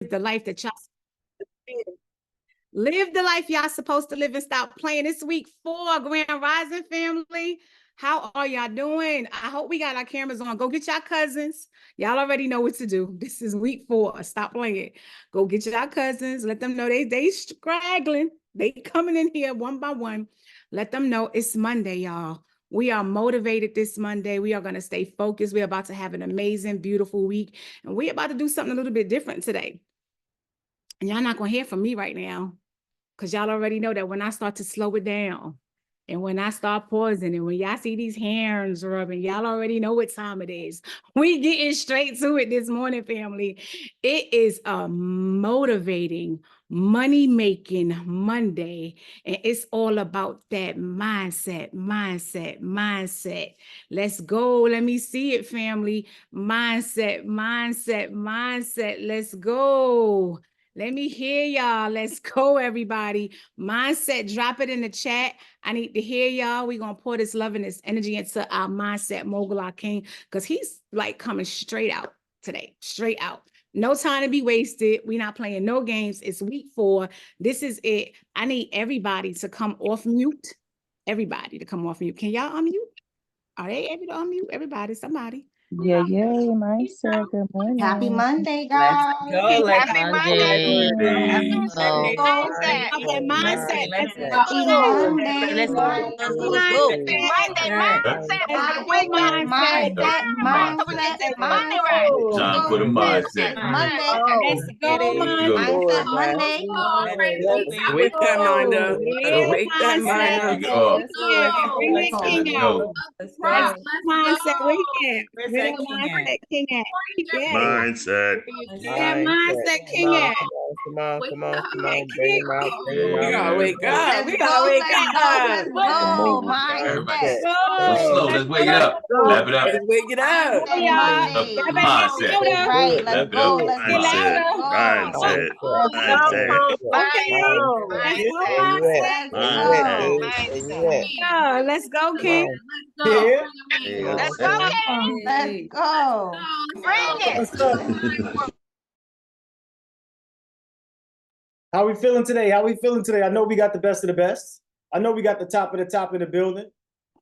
the life that y'all live the life y'all supposed to live and stop playing. It's week 4, Grand Rising family. How are y'all doing? I hope we got our cameras on. Go get y'all cousins. Y'all already know what to do. This is week 4. Stop playing. Go get y'all cousins. Let them know they straggling. They coming in here one by one. Let them know it's Monday, y'all. We are motivated this Monday. We are going to stay focused. We're about to have an amazing, beautiful week. And we're about to do something a little bit different today. And y'all not going to hear from me right now, because y'all already know that when I start to slow it down and when I start pausing and when y'all see these hands rubbing, y'all already know what time it is. We getting straight to it this morning, family. It is a motivating, money-making Monday, and it's all about that mindset. Let's go. Let me see it, family. Mindset. Let's go. Let me hear y'all. Let's go, everybody. Mindset, drop it in the chat. I need to hear y'all. We're going to pour this love and this energy into our mindset mogul, our king, because he's like coming straight out today, straight out. No time to be wasted. We're not playing no games. It's week 4. This is it. I need everybody to come off mute. Everybody to come off mute. Can y'all unmute? Are they able to unmute? Everybody, somebody. Yeah, mindset. Good morning. Happy Monday, guys. Happy Monday. Mindset. Let's go. Time for the mindset. Monday. Let's go, Mindset Monday. Wake that mind up. Wake that mind up. Bring the king out. Let's mindset. Where he at? Where that mindset king at? Mindset. That mindset king at? Come on. Bring him out. We gotta wake up. Let's go. Mindset. Slow. Let's wake it up. Clap it up. Let's wake it up. Mindset. Right. Let's go. Mindset. Mindset. Let's go, King. Let's go. Bring it. How we feeling today? I know we got the best of the best. I know we got the top of the top in the building.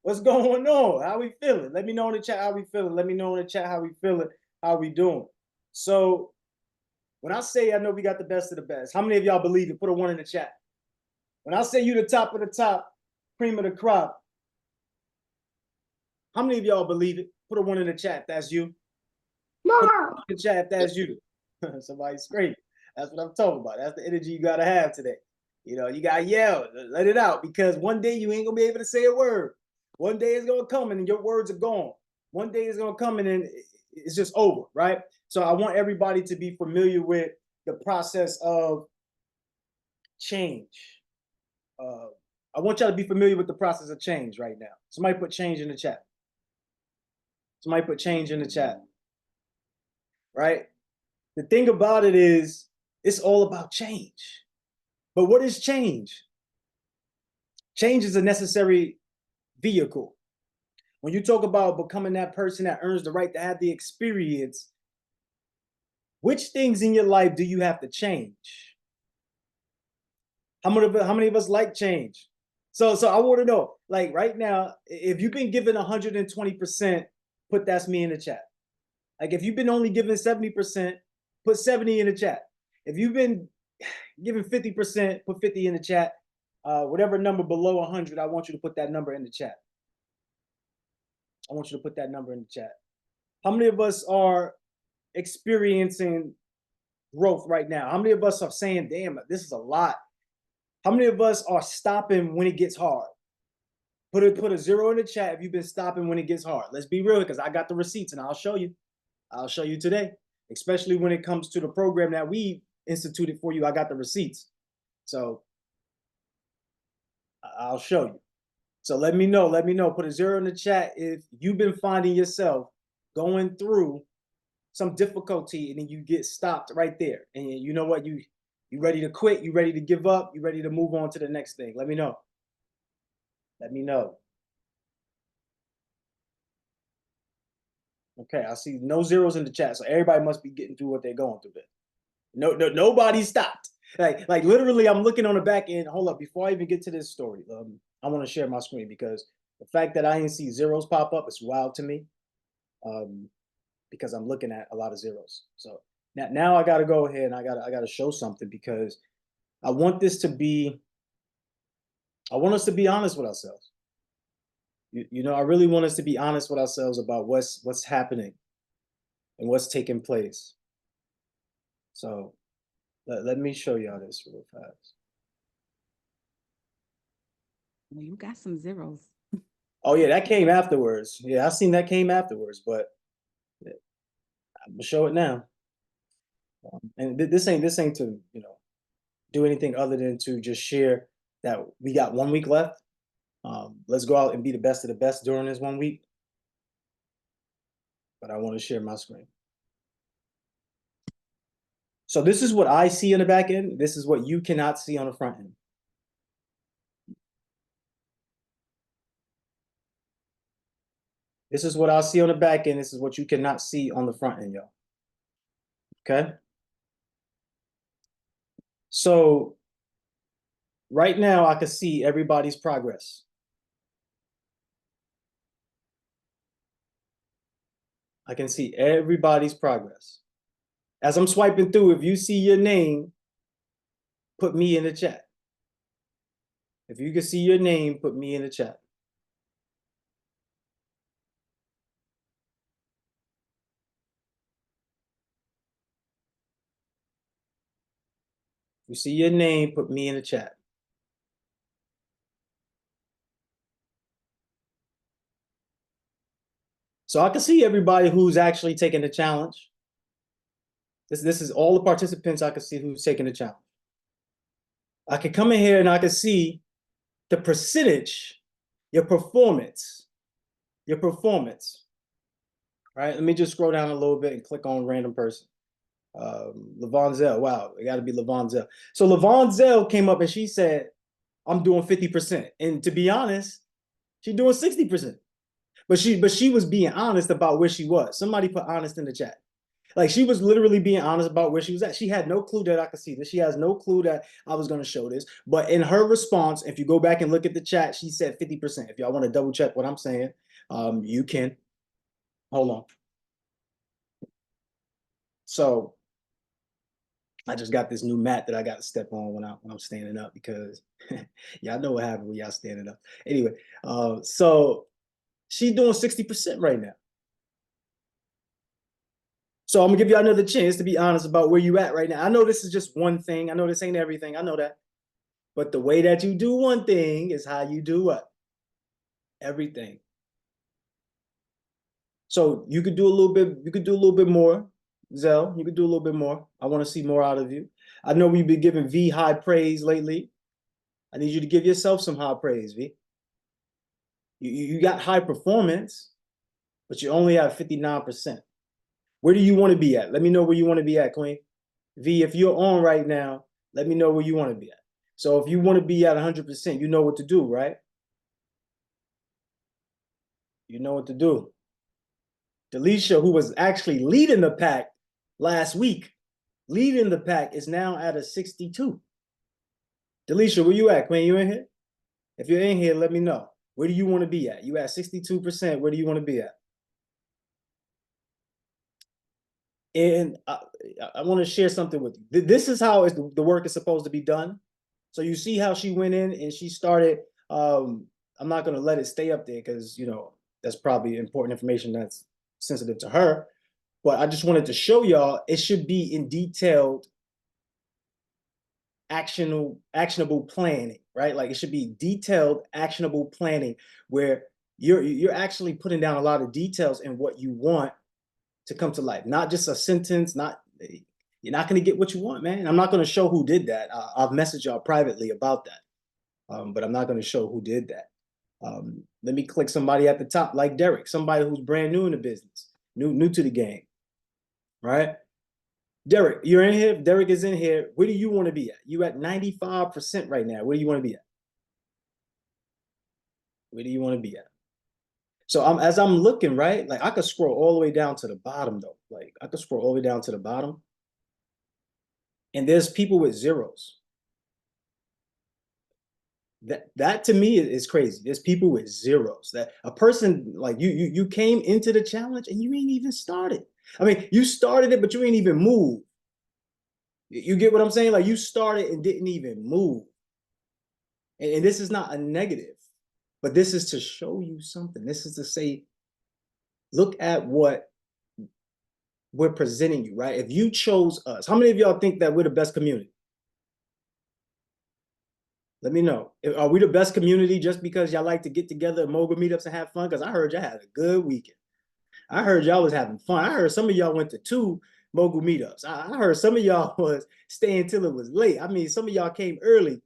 What's going on? How we feeling? Let me know in the chat how we feeling. How we doing? So when I say I know we got the best of the best, how many of y'all believe it? Put a 1 in the chat. When I say you the top of the top, cream of the crop, how many of y'all believe it? Put a 1 in the chat if that's you. Put a 1 in the chat if that's you. Somebody scream. That's what I'm talking about. That's the energy you gotta have today. You know, you gotta yell, let it out, because one day you ain't gonna be able to say a word. One day it's gonna come and your words are gone. One day it's gonna come and it's just over, right? So I want everybody to be familiar with the process of change. I want y'all to be familiar with the process of change right now. Somebody put change in the chat. Right? The thing about it is, it's all about change. But what is change? Change is a necessary vehicle. When you talk about becoming that person that earns the right to have the experience, which things in your life do you have to change? How many of us like change? So I want to know, like right now, if you've been given 120%, put that's me in the chat. Like if you've been only given 70%, put 70 in the chat. If you've been given 50%, put 50 in the chat. Whatever number below 100, I want you to put that number in the chat. How many of us are experiencing growth right now? How many of us are saying, damn, this is a lot? How many of us are stopping when it gets hard? Put a 0 in the chat if you've been stopping when it gets hard. Let's be real, because I got the receipts and I'll show you. I'll show you today, especially when it comes to the program that we instituted for you. I got the receipts. So I'll show you. So let me know. Put a 0 in the chat if you've been finding yourself going through some difficulty and then you get stopped right there. And you know what? You ready to quit? You ready to give up? You ready to move on to the next thing? Let me know. Okay, I see no zeros in the chat. So everybody must be getting through what they're going through there. Nobody stopped. Like literally, I'm looking on the back end. Hold up, before I even get to this story, I want to share my screen because the fact that I didn't see zeros pop up is wild to me. Because I'm looking at a lot of zeros. So now I got to go ahead and I got to show something because I want us to be honest with ourselves. You know, I really want us to be honest with ourselves about what's happening and what's taking place. So let me show y'all this real fast. Well, you got some zeros. Oh yeah, that came afterwards. Yeah, I seen that came afterwards, but I'm gonna show it now. And this ain't to, you know, do anything other than to just share that we got 1 week left. Let's go out and be the best of the best during this 1 week. But I want to share my screen. So this is what I see on the back end. This is what you cannot see on the front end. This is what I see on the back end. This is what you cannot see on the front end, y'all. Okay. So right now I can see everybody's progress. I can see everybody's progress. As I'm swiping through, if you see your name, put me in the chat. If you can see your name, put me in the chat. If you see your name, put me in the chat. So I can see everybody who's actually taking the challenge. This is all the participants I can see who's taking the challenge. I can come in here and I can see the percentage, your performance. Right? Let me just scroll down a little bit and click on random person. Levon Zell. Wow, it got to be Levon Zell. So Levon Zell came up and she said, I'm doing 50%. And to be honest, she's doing 60%. But she was being honest about where she was. Somebody put honest in the chat. Like she was literally being honest about where she was at. She had no clue that I could see this. She has no clue that I was going to show this. But in her response, if you go back and look at the chat, she said 50%. If y'all want to double check what I'm saying, you can. Hold on. So I just got this new mat that I got to step on when I'm standing up because y'all know what happened when y'all standing up. Anyway, so she's doing 60% right now. So I'm gonna give you another chance to be honest about where you at right now. I know this is just one thing. I know this ain't everything. I know that. But the way that you do one thing is how you do what? Everything. So you could do a little bit, you could do a little bit more, Zell. You could do a little bit more. I want to see more out of you. I know we've been giving V high praise lately. I need you to give yourself some high praise, V. You got high performance, but you only have 59%. Where do you want to be at? Let me know where you want to be at, Queen. V, if you're on right now, let me know where you want to be at. So if you want to be at 100%, you know what to do, right? You know what to do. Delisha, who was actually leading the pack last week, leading the pack is now at a 62. Delisha, where you at, Queen? You in here? If you're in here, let me know. Where do you want to be at? You at 62%. Where do you want to be at? And I want to share something with you. This is how the work is supposed to be done. So you see how she went in and she started. I'm not going to let it stay up there because, you know, that's probably important information that's sensitive to her. But I just wanted to show y'all it should be in detailed actionable planning, right? Like it should be detailed actionable planning where you're actually putting down a lot of details in what you want to come to life, not just a sentence. You're not going to get what you want, man. I'm not going to show who did that. I've messaged y'all privately about that, but I'm not going to show who did that. Let me click somebody at the top like Derek, somebody who's brand new in the business, new to the game, right? Derek, you're in here. Derek is in here. Where do you want to be at? You at 95% right now. Where do you want to be at? Where do you want to be at? So as I'm looking, right, like I could scroll all the way down to the bottom though. Like I could scroll all the way down to the bottom. and there's people with zeros. That to me is crazy. There's people with zeros. That a person like you came into the challenge and you ain't even started. I mean, you started it, but you ain't even moved. You get what I'm saying? Like you started and didn't even move. And this is not a negative, but this is to show you something. This is to say, look at what we're presenting you, right? If you chose us, how many of y'all think that we're the best community? Let me know. Are we the best community just because y'all like to get together at mogul meetups and have fun? Because I heard y'all had a good weekend. I heard y'all was having fun. I heard some of y'all went to 2 mogul meetups. I heard some of y'all was staying till it was late. I mean, some of y'all came early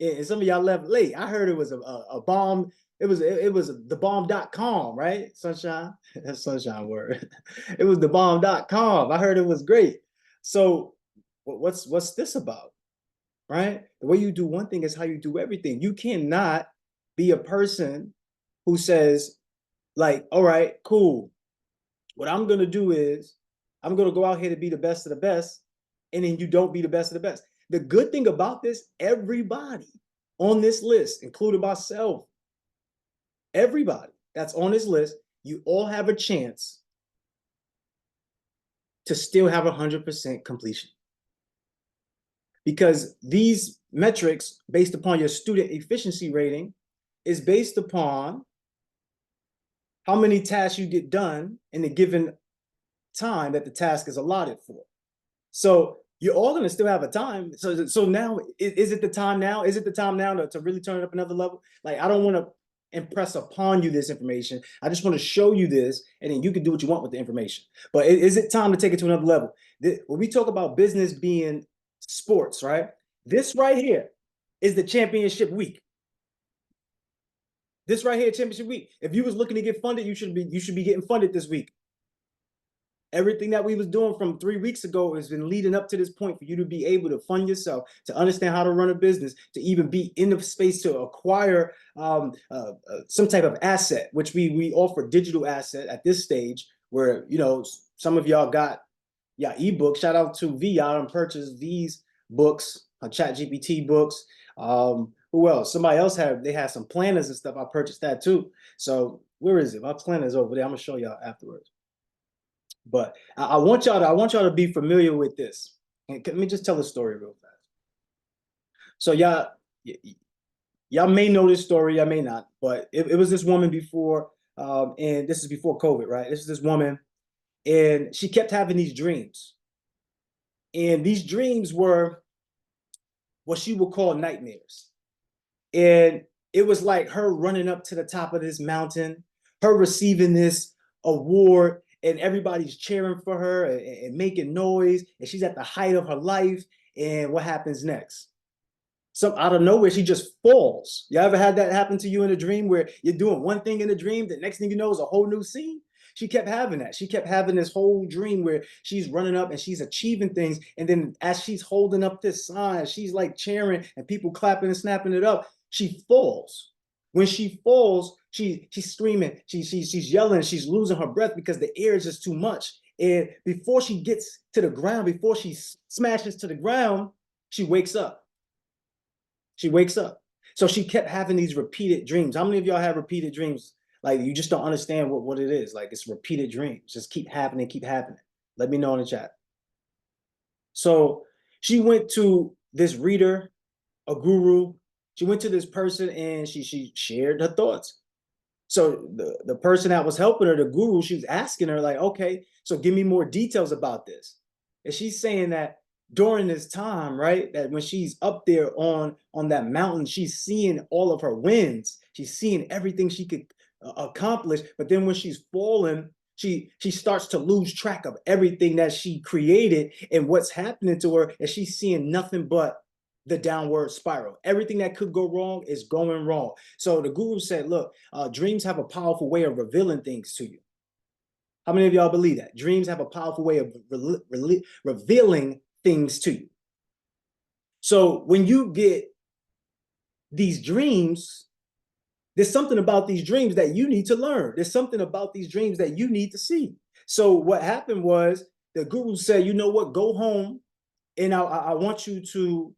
and some of y'all left late. I heard it was a bomb. It was the bomb.com, right? Sunshine. That's sunshine word. It was the bomb.com. I heard it was great. So what's this about? Right? The way you do one thing is how you do everything. You cannot be a person who says, like, all right, cool. What I'm going to do is I'm going to go out here to be the best of the best. And then you don't be the best of the best. The good thing about this, everybody on this list, including myself, everybody that's on this list, you all have a chance to still have 100% completion. Because these metrics based upon your student efficiency rating is based upon how many tasks you get done in a given time that the task is allotted for. So you're all going to still have a time. So now, is it the time now? Is it the time now to really turn it up another level? Like, I don't want to impress upon you this information. I just want to show you this, and then you can do what you want with the information. But is it time to take it to another level? When we talk about business being sports, right? This right here is the championship week. This right here, championship week. If you was looking to get funded, you should be getting funded this week. Everything that we was doing from 3 weeks ago has been leading up to this point for you to be able to fund yourself, to understand how to run a business, to even be in the space to acquire some type of asset, which we offer digital asset at this stage, where, you know, some of y'all got ebook. Shout out to V. Y'all and purchased these books, ChatGPT books. Who else? Somebody else had some planners and stuff. I purchased that too. So where is it? My planner's over there. I'm gonna show y'all afterwards. But I want y'all to be familiar with this. And let me just tell a story real fast. So y'all may know this story, y'all may not, but it was this woman before, and this is before COVID, right? This is this woman, and she kept having these dreams. And these dreams were what she would call nightmares. And it was like her running up to the top of this mountain, her receiving this award, and everybody's cheering for her and making noise, and she's at the height of her life. And what happens next? So out of nowhere, she just falls. You ever had that happen to you in a dream where you're doing one thing in a dream, the next thing you know is a whole new scene? She kept having that. She kept having this whole dream where she's running up and she's achieving things. And then as she's holding up this sign, she's like cheering and people clapping and snapping it up. She falls. When she falls, she's screaming, she's yelling, she's losing her breath because the air is just too much. And before she gets to the ground, before she smashes to the ground, she wakes up. She wakes up. So she kept having these repeated dreams. How many of y'all have repeated dreams? Like, you just don't understand what it is. Like, it's repeated dreams. Just keep happening, keep happening. Let me know in the chat. So she went to this reader, a guru. She went to this person and she shared her thoughts. So the person that was helping her, the guru, she was asking her, like, okay, so give me more details about this. And she's saying that during this time, right, that when she's up there on that mountain, she's seeing all of her wins. She's seeing everything she could accomplish. But then when she's falling, she starts to lose track of everything that she created, and what's happening to her is she's seeing nothing but the downward spiral. Everything that could go wrong is going wrong. So the guru said, look, dreams have a powerful way of revealing things to you. How many of y'all believe that? Dreams have a powerful way of revealing things to you. So when you get these dreams, there's something about these dreams that you need to learn. There's something about these dreams that you need to see. So what happened was the guru said, you know what, go home And I want you to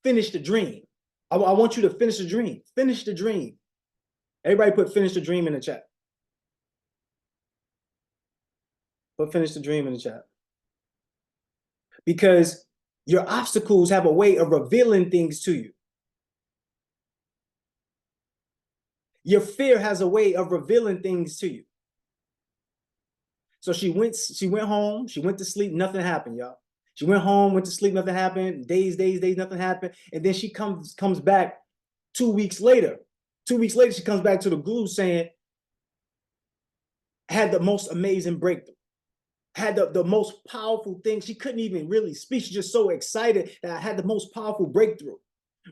finish the dream. I want you to finish the dream. Finish the dream. Everybody put finish the dream in the chat. Put finish the dream in the chat. Because your obstacles have a way of revealing things to you. Your fear has a way of revealing things to you. So she went home, she went to sleep, nothing happened, y'all. She went home, went to sleep, nothing happened. Days, nothing happened. And then she comes back 2 weeks later. 2 weeks later, she comes back to the guru saying, I had the most amazing breakthrough. Had the most powerful thing. She couldn't even really speak. She's just so excited that I had the most powerful breakthrough,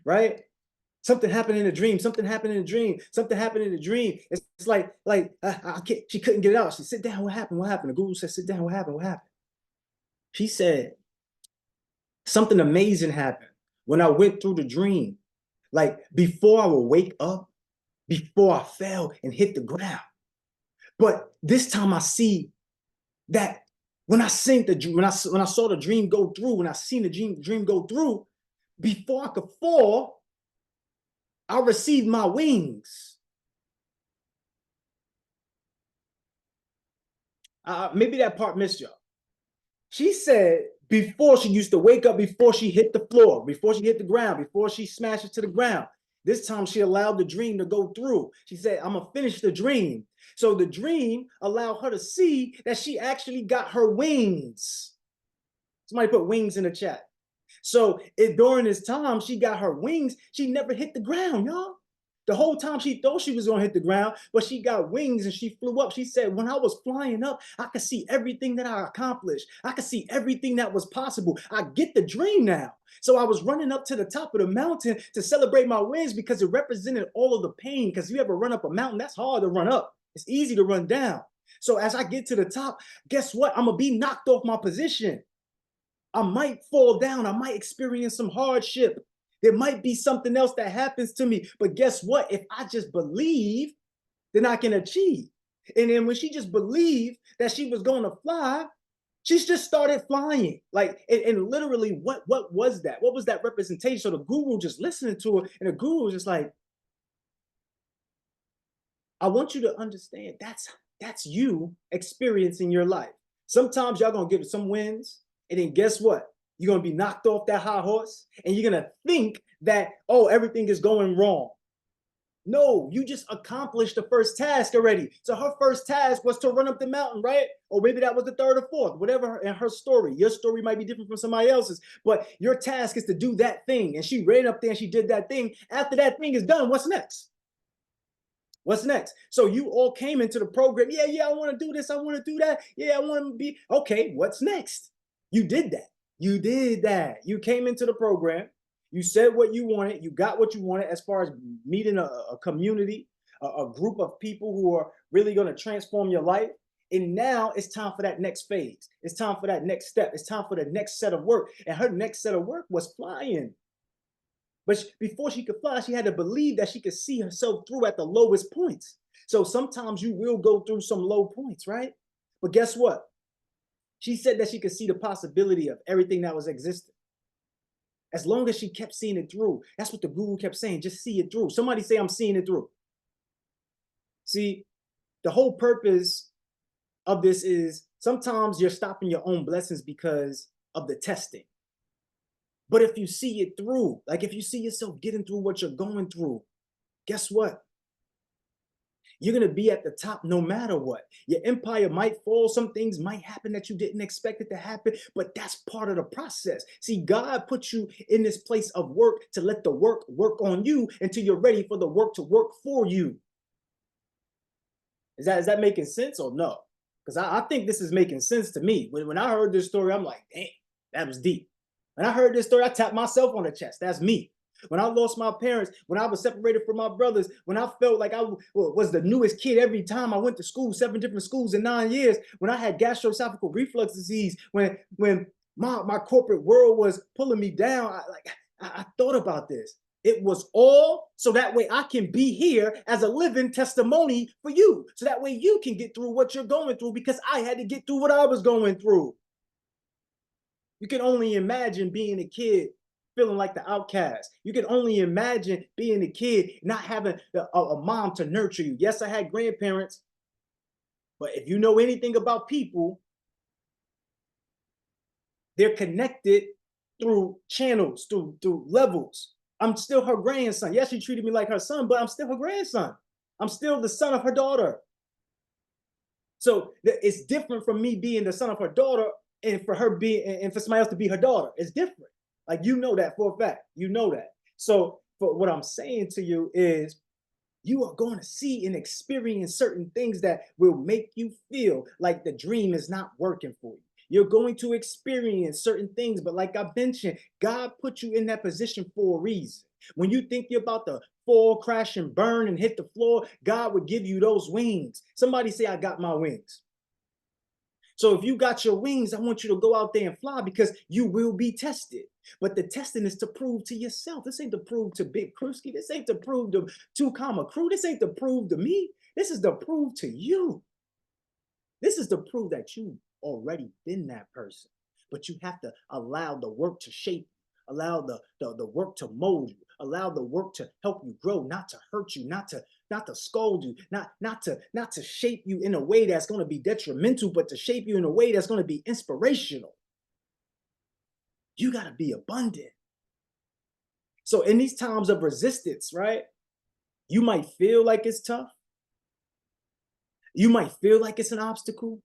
right? Something happened in a dream. Something happened in a dream. Something happened in a dream. It's like I can't. She couldn't get it out. She said, "Sit down. What happened? What happened?" The guru said, "Sit down. What happened? What happened?" She said, "Something amazing happened when I went through the dream. Like before I would wake up, before I fell and hit the ground. But this time I see that when I seen when I saw the dream go through, when I seen the dream go through, before I could fall, I received my wings." Maybe that part missed y'all. She said before she used to wake up, before she hit the floor, before she hit the ground, before she smashed it to the ground. This time she allowed the dream to go through. She said, "I'm gonna finish the dream." So the dream allowed her to see that she actually got her wings. Somebody put wings in the chat. So during this time, she got her wings. She never hit the ground, y'all. The whole time she thought she was gonna hit the ground, but she got wings and she flew up. She said, when I was flying up, I could see everything that I accomplished. I could see everything that was possible. I get the dream now. So I was running up to the top of the mountain to celebrate my wins because it represented all of the pain. Because if you ever run up a mountain, that's hard to run up. It's easy to run down. So as I get to the top, guess what? I'm gonna be knocked off my position. I might fall down. I might experience some hardship. There might be something else that happens to me. But guess what? If I just believe, then I can achieve. And then when she just believed that she was going to fly, she just started flying. Like, and literally, what was that? What was that representation? So the guru just listening to her, and the guru was just like, I want you to understand that's you experiencing your life. Sometimes y'all gonna get some wins, and then guess what? You're gonna be knocked off that high horse, and you're gonna think that, oh, everything is going wrong. No, you just accomplished the first task already. So her first task was to run up the mountain, right? Or maybe that was the third or fourth, whatever in her story. Your story might be different from somebody else's, but your task is to do that thing. And she ran up there and she did that thing. After that thing is done, what's next? What's next? So you all came into the program. Yeah, I want to do this. I want to do that. Yeah, I want to be, okay, what's next? You did that. You did that. You came into the program. You said what you wanted. You got what you wanted as far as meeting a community, a group of people who are really going to transform your life. And now it's time for that next phase. It's time for that next step. It's time for the next set of work. And her next set of work was flying. But before she could fly, she had to believe that she could see herself through at the lowest points. So sometimes you will go through some low points, right? But guess what? She said that she could see the possibility of everything that was existing. As long as she kept seeing it through. That's what the guru kept saying. Just see it through. Somebody say, I'm seeing it through. See, the whole purpose of this is sometimes you're stopping your own blessings because of the testing. But if you see it through, like if you see yourself getting through what you're going through, guess what? You're going to be at the top no matter what. Your empire might fall. Some things might happen that you didn't expect it to happen, but that's part of the process. See, God put you in this place of work to let the work on you until you're ready for the work to work for you. Is that making sense or no? Because I think this is making sense to me. When I heard this story, I'm like, damn, that was deep. When I heard this story, I tapped myself on the chest. That's me. When I lost my parents, when I was separated from my brothers, when I felt like I was the newest kid every time I went to school, 7 different schools in 9 years, when I had gastroesophageal reflux disease, when my corporate world was pulling me down, I thought about this. It was all so that way I can be here as a living testimony for you. So that way you can get through what you're going through because I had to get through what I was going through. You can only imagine being a kid feeling like the outcast. You can only imagine being a kid not having a mom to nurture you. Yes, I had grandparents, but if you know anything about people, they're connected through channels, through levels. I'm still her grandson. Yes, she treated me like her son, but I'm still her grandson. I'm still the son of her daughter. So it's different from me being the son of her daughter and for her being, and for somebody else to be her daughter. It's different. Like, you know that for a fact. You know that. So but what I'm saying to you is, you are going to see and experience certain things that will make you feel like the dream is not working for you. You're going to experience certain things, but like I mentioned, God put you in that position for a reason. When you think you're about to fall, crash, and burn and hit the floor, God would give you those wings. Somebody say, I got my wings. So if you got your wings, I want you to go out there and fly, because you will be tested. But the testing is to prove to yourself. This ain't to prove to Big Krusky. This ain't to prove to Two Comma Crew. This ain't to prove to me. This is to prove to you. This is to prove that you've already been that person. But you have to allow the work to shape you, allow the work to mold you, allow the work to help you grow, not to hurt you, not to scold you, not to shape you in a way that's going to be detrimental, but to shape you in a way that's going to be inspirational. You got to be abundant. So in these times of resistance, right, you might feel like it's tough. You might feel like it's an obstacle,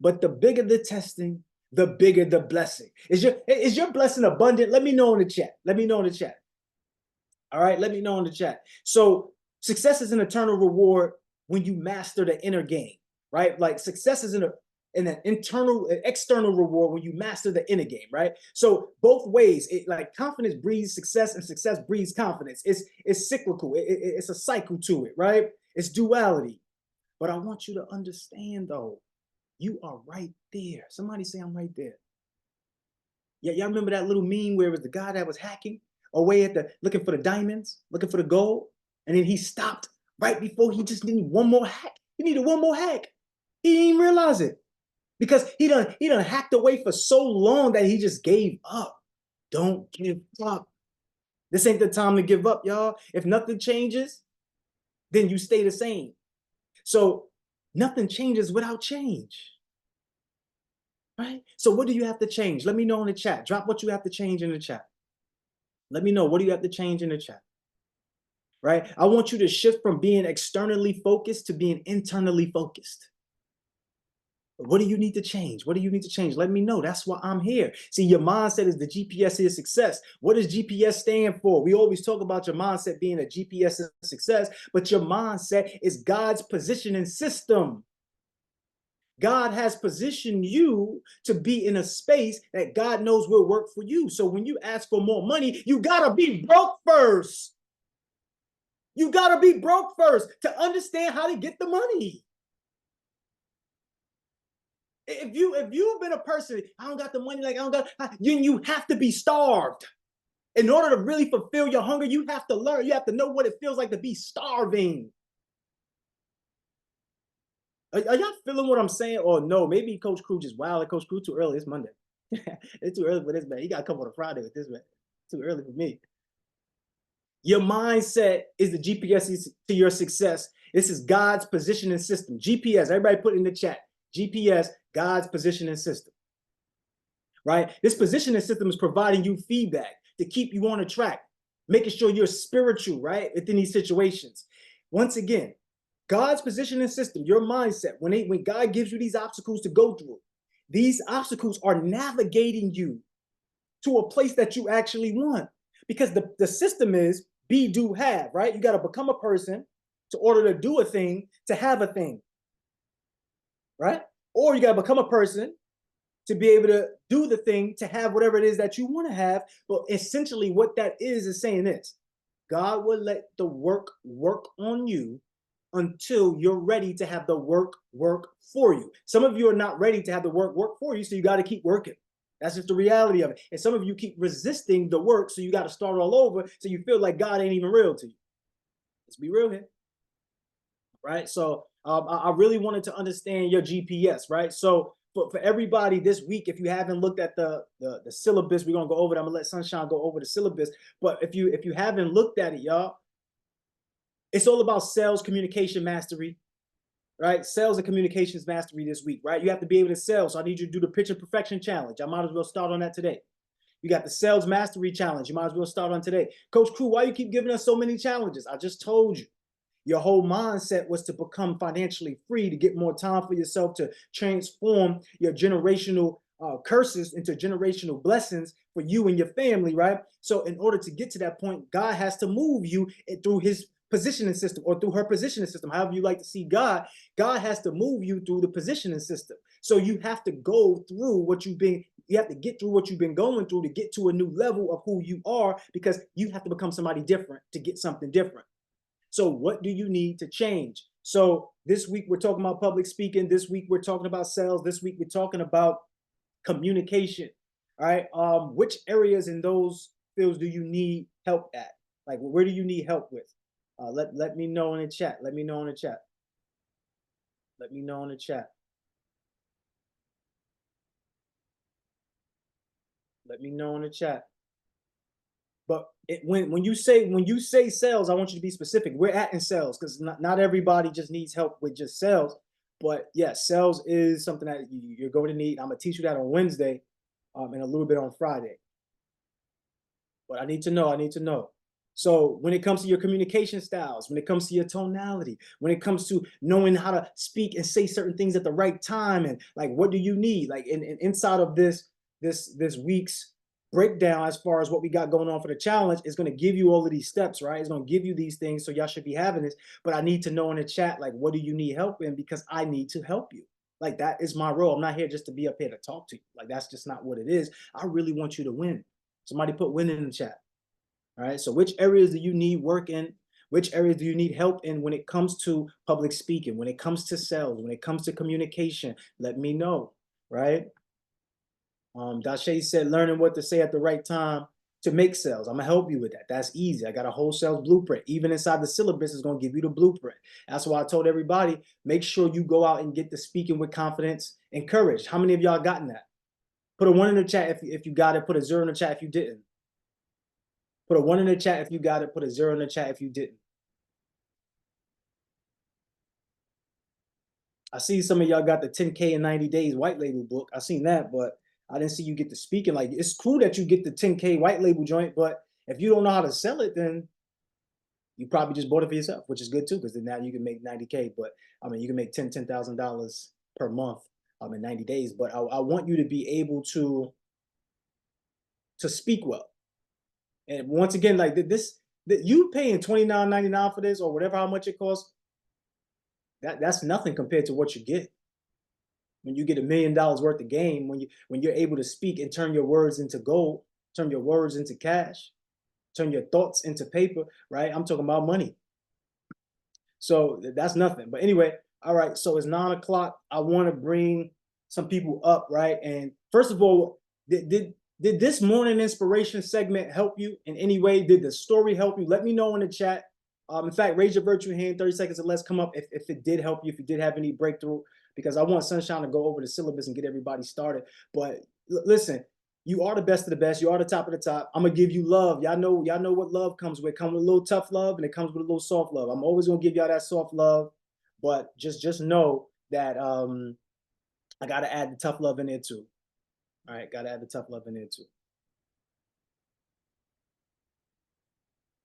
but the bigger the testing, the bigger the blessing. Is your blessing abundant? Let me know in the chat. Let me know in the chat. All right, let me know in the chat. So success is an eternal reward when you master the inner game, right? Like, success is an external reward when you master the inner game, right? So both ways, like, confidence breeds success and success breeds confidence. It's cyclical. It's a cycle to it, right? It's duality. But I want you to understand, though, you are right there. Somebody say, I'm right there. Yeah, y'all remember that little meme where it was the guy that was hacking away at looking for the diamonds, looking for the gold, and then he stopped right before he just needed one more hack. He needed one more hack. He didn't even realize it, because he done hacked away for so long that he just gave up. Don't give up. This ain't the time to give up, y'all. If nothing changes, then you stay the same. So nothing changes without change, right? So what do you have to change? Let me know in the chat. Drop what you have to change in the chat. Let me know, what do you have to change in the chat, right? I want you to shift from being externally focused to being internally focused. What do you need to change? What do you need to change? Let me know. That's why I'm here. See, your mindset is the GPS of your success. What does GPS stand for? We always talk about your mindset being a GPS of success, but your mindset is God's positioning system. God has positioned you to be in a space that God knows will work for you. So when you ask for more money, you gotta be broke first. You gotta be broke first to understand how to get the money. If you've been a person, I don't got the money, like I don't got, you have to be starved. In order to really fulfill your hunger, you have to learn, you have to know what it feels like to be starving. Are y'all feeling what I'm saying? Or no, maybe Coach Crew just wild. Coach Crew too early. It's Monday. It's too early for this man. He got to come on a Friday with this man. Too early for me. Your mindset is the GPS to your success. This is God's positioning system. GPS, everybody put in the chat. GPS, God's positioning system, right? This positioning system is providing you feedback to keep you on a track, making sure you're spiritual, right, within these situations. Once again, God's positioning system, your mindset, when God gives you these obstacles to go through, these obstacles are navigating you to a place that you actually want. Because the system is be, do, have, right? You got to become a person to order to do a thing, to have a thing, right? Or you got to become a person to be able to do the thing, to have whatever it is that you want to have. But essentially what that is saying this: God will let the work on you until you're ready to have the work for you. Some of you are not ready to have the work for you, so you got to keep working. That's just the reality of it. And some of you keep resisting the work, so you got to start all over, so you feel like God ain't even real to you. Let's be real here, right? So I really wanted to understand your GPS, right? So for everybody this week, if you haven't looked at the syllabus, we're gonna go over it. I'm gonna let Sunshine go over the syllabus. But if you haven't looked at it, y'all, it's all about sales communication mastery, right? Sales and communications mastery this week, right? You have to be able to sell. So I need you to do the pitch and perfection challenge. I might as well start on that today. You got the sales mastery challenge. You might as well start on today. Coach Crew, why you keep giving us so many challenges? I just told you. Your whole mindset was to become financially free, to get more time for yourself, to transform your generational curses into generational blessings for you and your family, right? So in order to get to that point, God has to move you through his positioning system or through her positioning system, however you like to see God. God has to move you through the positioning system. So you have to go through what you have to get through what you've been going through to get to a new level of who you are, because you have to become somebody different to get something different. So what do you need to change? So this week we're talking about public speaking. This week we're talking about sales. This week we're talking about communication. All right. Which areas in those fields do you need help at? Like, where do you need help with? Let me know in the chat. Let me know in the chat. Let me know in the chat. Let me know in the chat. But when you say sales, I want you to be specific. We're at in sales, because not everybody just needs help with just sales. But yes, sales is something that you're going to need. I'm gonna teach you that on Wednesday, and a little bit on Friday. But I need to know. I need to know. So when it comes to your communication styles, when it comes to your tonality, when it comes to knowing how to speak and say certain things at the right time, and like, what do you need? Like inside of this week's breakdown, as far as what we got going on for the challenge, is going to give you all of these steps, right? It's going to give you these things. So y'all should be having this, but I need to know in the chat, like, what do you need help in? Because I need to help you. Like, that is my role. I'm not here just to be up here to talk to you. Like, that's just not what it is. I really want you to win. Somebody put win in the chat. All right. So which areas do you need work in? Which areas do you need help in when it comes to public speaking, when it comes to sales, when it comes to communication? Let me know, right? Dashay said, learning what to say at the right time to make sales. I'm gonna help you with that. That's easy. I got a whole sales blueprint. Even inside the syllabus is gonna give you the blueprint. That's why I told everybody, make sure you go out and get the speaking with confidence and courage. How many of y'all gotten that? Put a 1 in the chat if you got it. Put a 0 in the chat if you didn't. Put a 1 in the chat if you got it. Put a 0 in the chat if you didn't. I see some of y'all got the 10K in 90 days white label book. I seen that, but I didn't see you get the speaking. Like, it's cool that you get the 10K white label joint, but if you don't know how to sell it, then you probably just bought it for yourself, which is good too, because then now you can make 90K. But I mean, you can make $10,000 per month in 90 days. But I want you to be able to speak well. And once again, like you paying $29.99 for this, or whatever, how much it costs, that's nothing compared to what you get when you get $1 million worth of game, when you're able to speak and turn your words into gold, turn your words into cash, turn your thoughts into paper, right? I'm talking about money. So that's nothing. But anyway, all right, so it's 9 o'clock. I want to bring some people up, right? And first of all, did this morning inspiration segment help you in any way? Did the story help you? Let me know in the chat. In fact, raise your virtual hand, 30 seconds or less, come up if it did help you, if you did have any breakthrough, because I want Sunshine to go over the syllabus and get everybody started. But listen, you are the best of the best. You are the top of the top. I'm going to give you love. Y'all know what love comes with. It comes with a little tough love, and it comes with a little soft love. I'm always going to give y'all that soft love, but just know that I got to add the tough love in there too. All right, got to add the tough love in there too.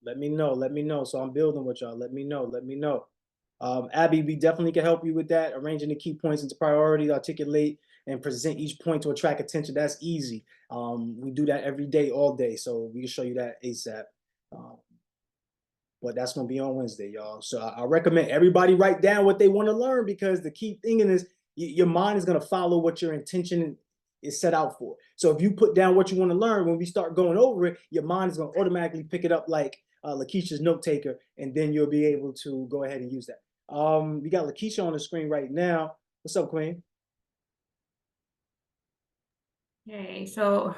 Let me know. So I'm building with y'all. Let me know. Abby, we definitely can help you with that. Arranging the key points into priority, articulate and present each point to attract attention. That's easy. We do that every day, all day. So we can show you that ASAP. But that's going to be on Wednesday, y'all. So I recommend everybody write down what they want to learn, because the key thing is your mind is going to follow what your intention is set out for. So if you put down what you want to learn, when we start going over it, your mind is going to automatically pick it up like Lakeisha's note taker, and then you'll be able to go ahead and use that. We got Lakeisha on the screen right now. What's up, Queen? Hey, so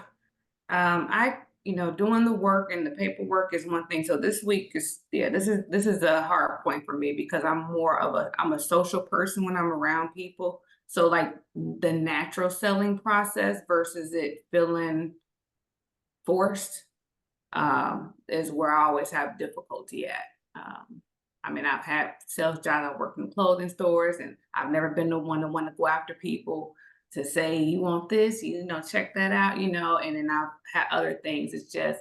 doing the work and the paperwork is one thing. So this week is, this is a hard point for me, because I'm a social person when I'm around people. So like the natural selling process versus it feeling forced is where I always have difficulty at. I mean, I've had sales jobs, I've worked in clothing stores, and I've never been the one to want to go after people to say, you want this, you know, check that out, you know, and then I've had other things. It's just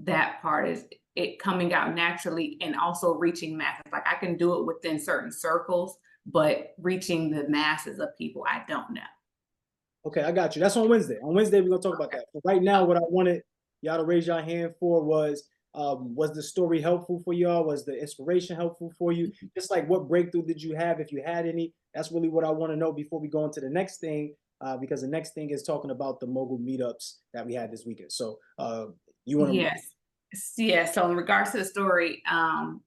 that part is it coming out naturally and also reaching masses. Like I can do it within certain circles, but reaching the masses of people, I don't know. Okay, I got you. That's on Wednesday. On Wednesday, we're gonna talk about that. But right now, what I wanted y'all to raise your hand for was the story helpful for y'all? Was the inspiration helpful for you? Just like what breakthrough did you have, if you had any? That's really what I want to know before we go into the next thing, because the next thing is talking about the mogul meetups that we had this weekend. So you want to? Yes. Yeah. So in regards to the story,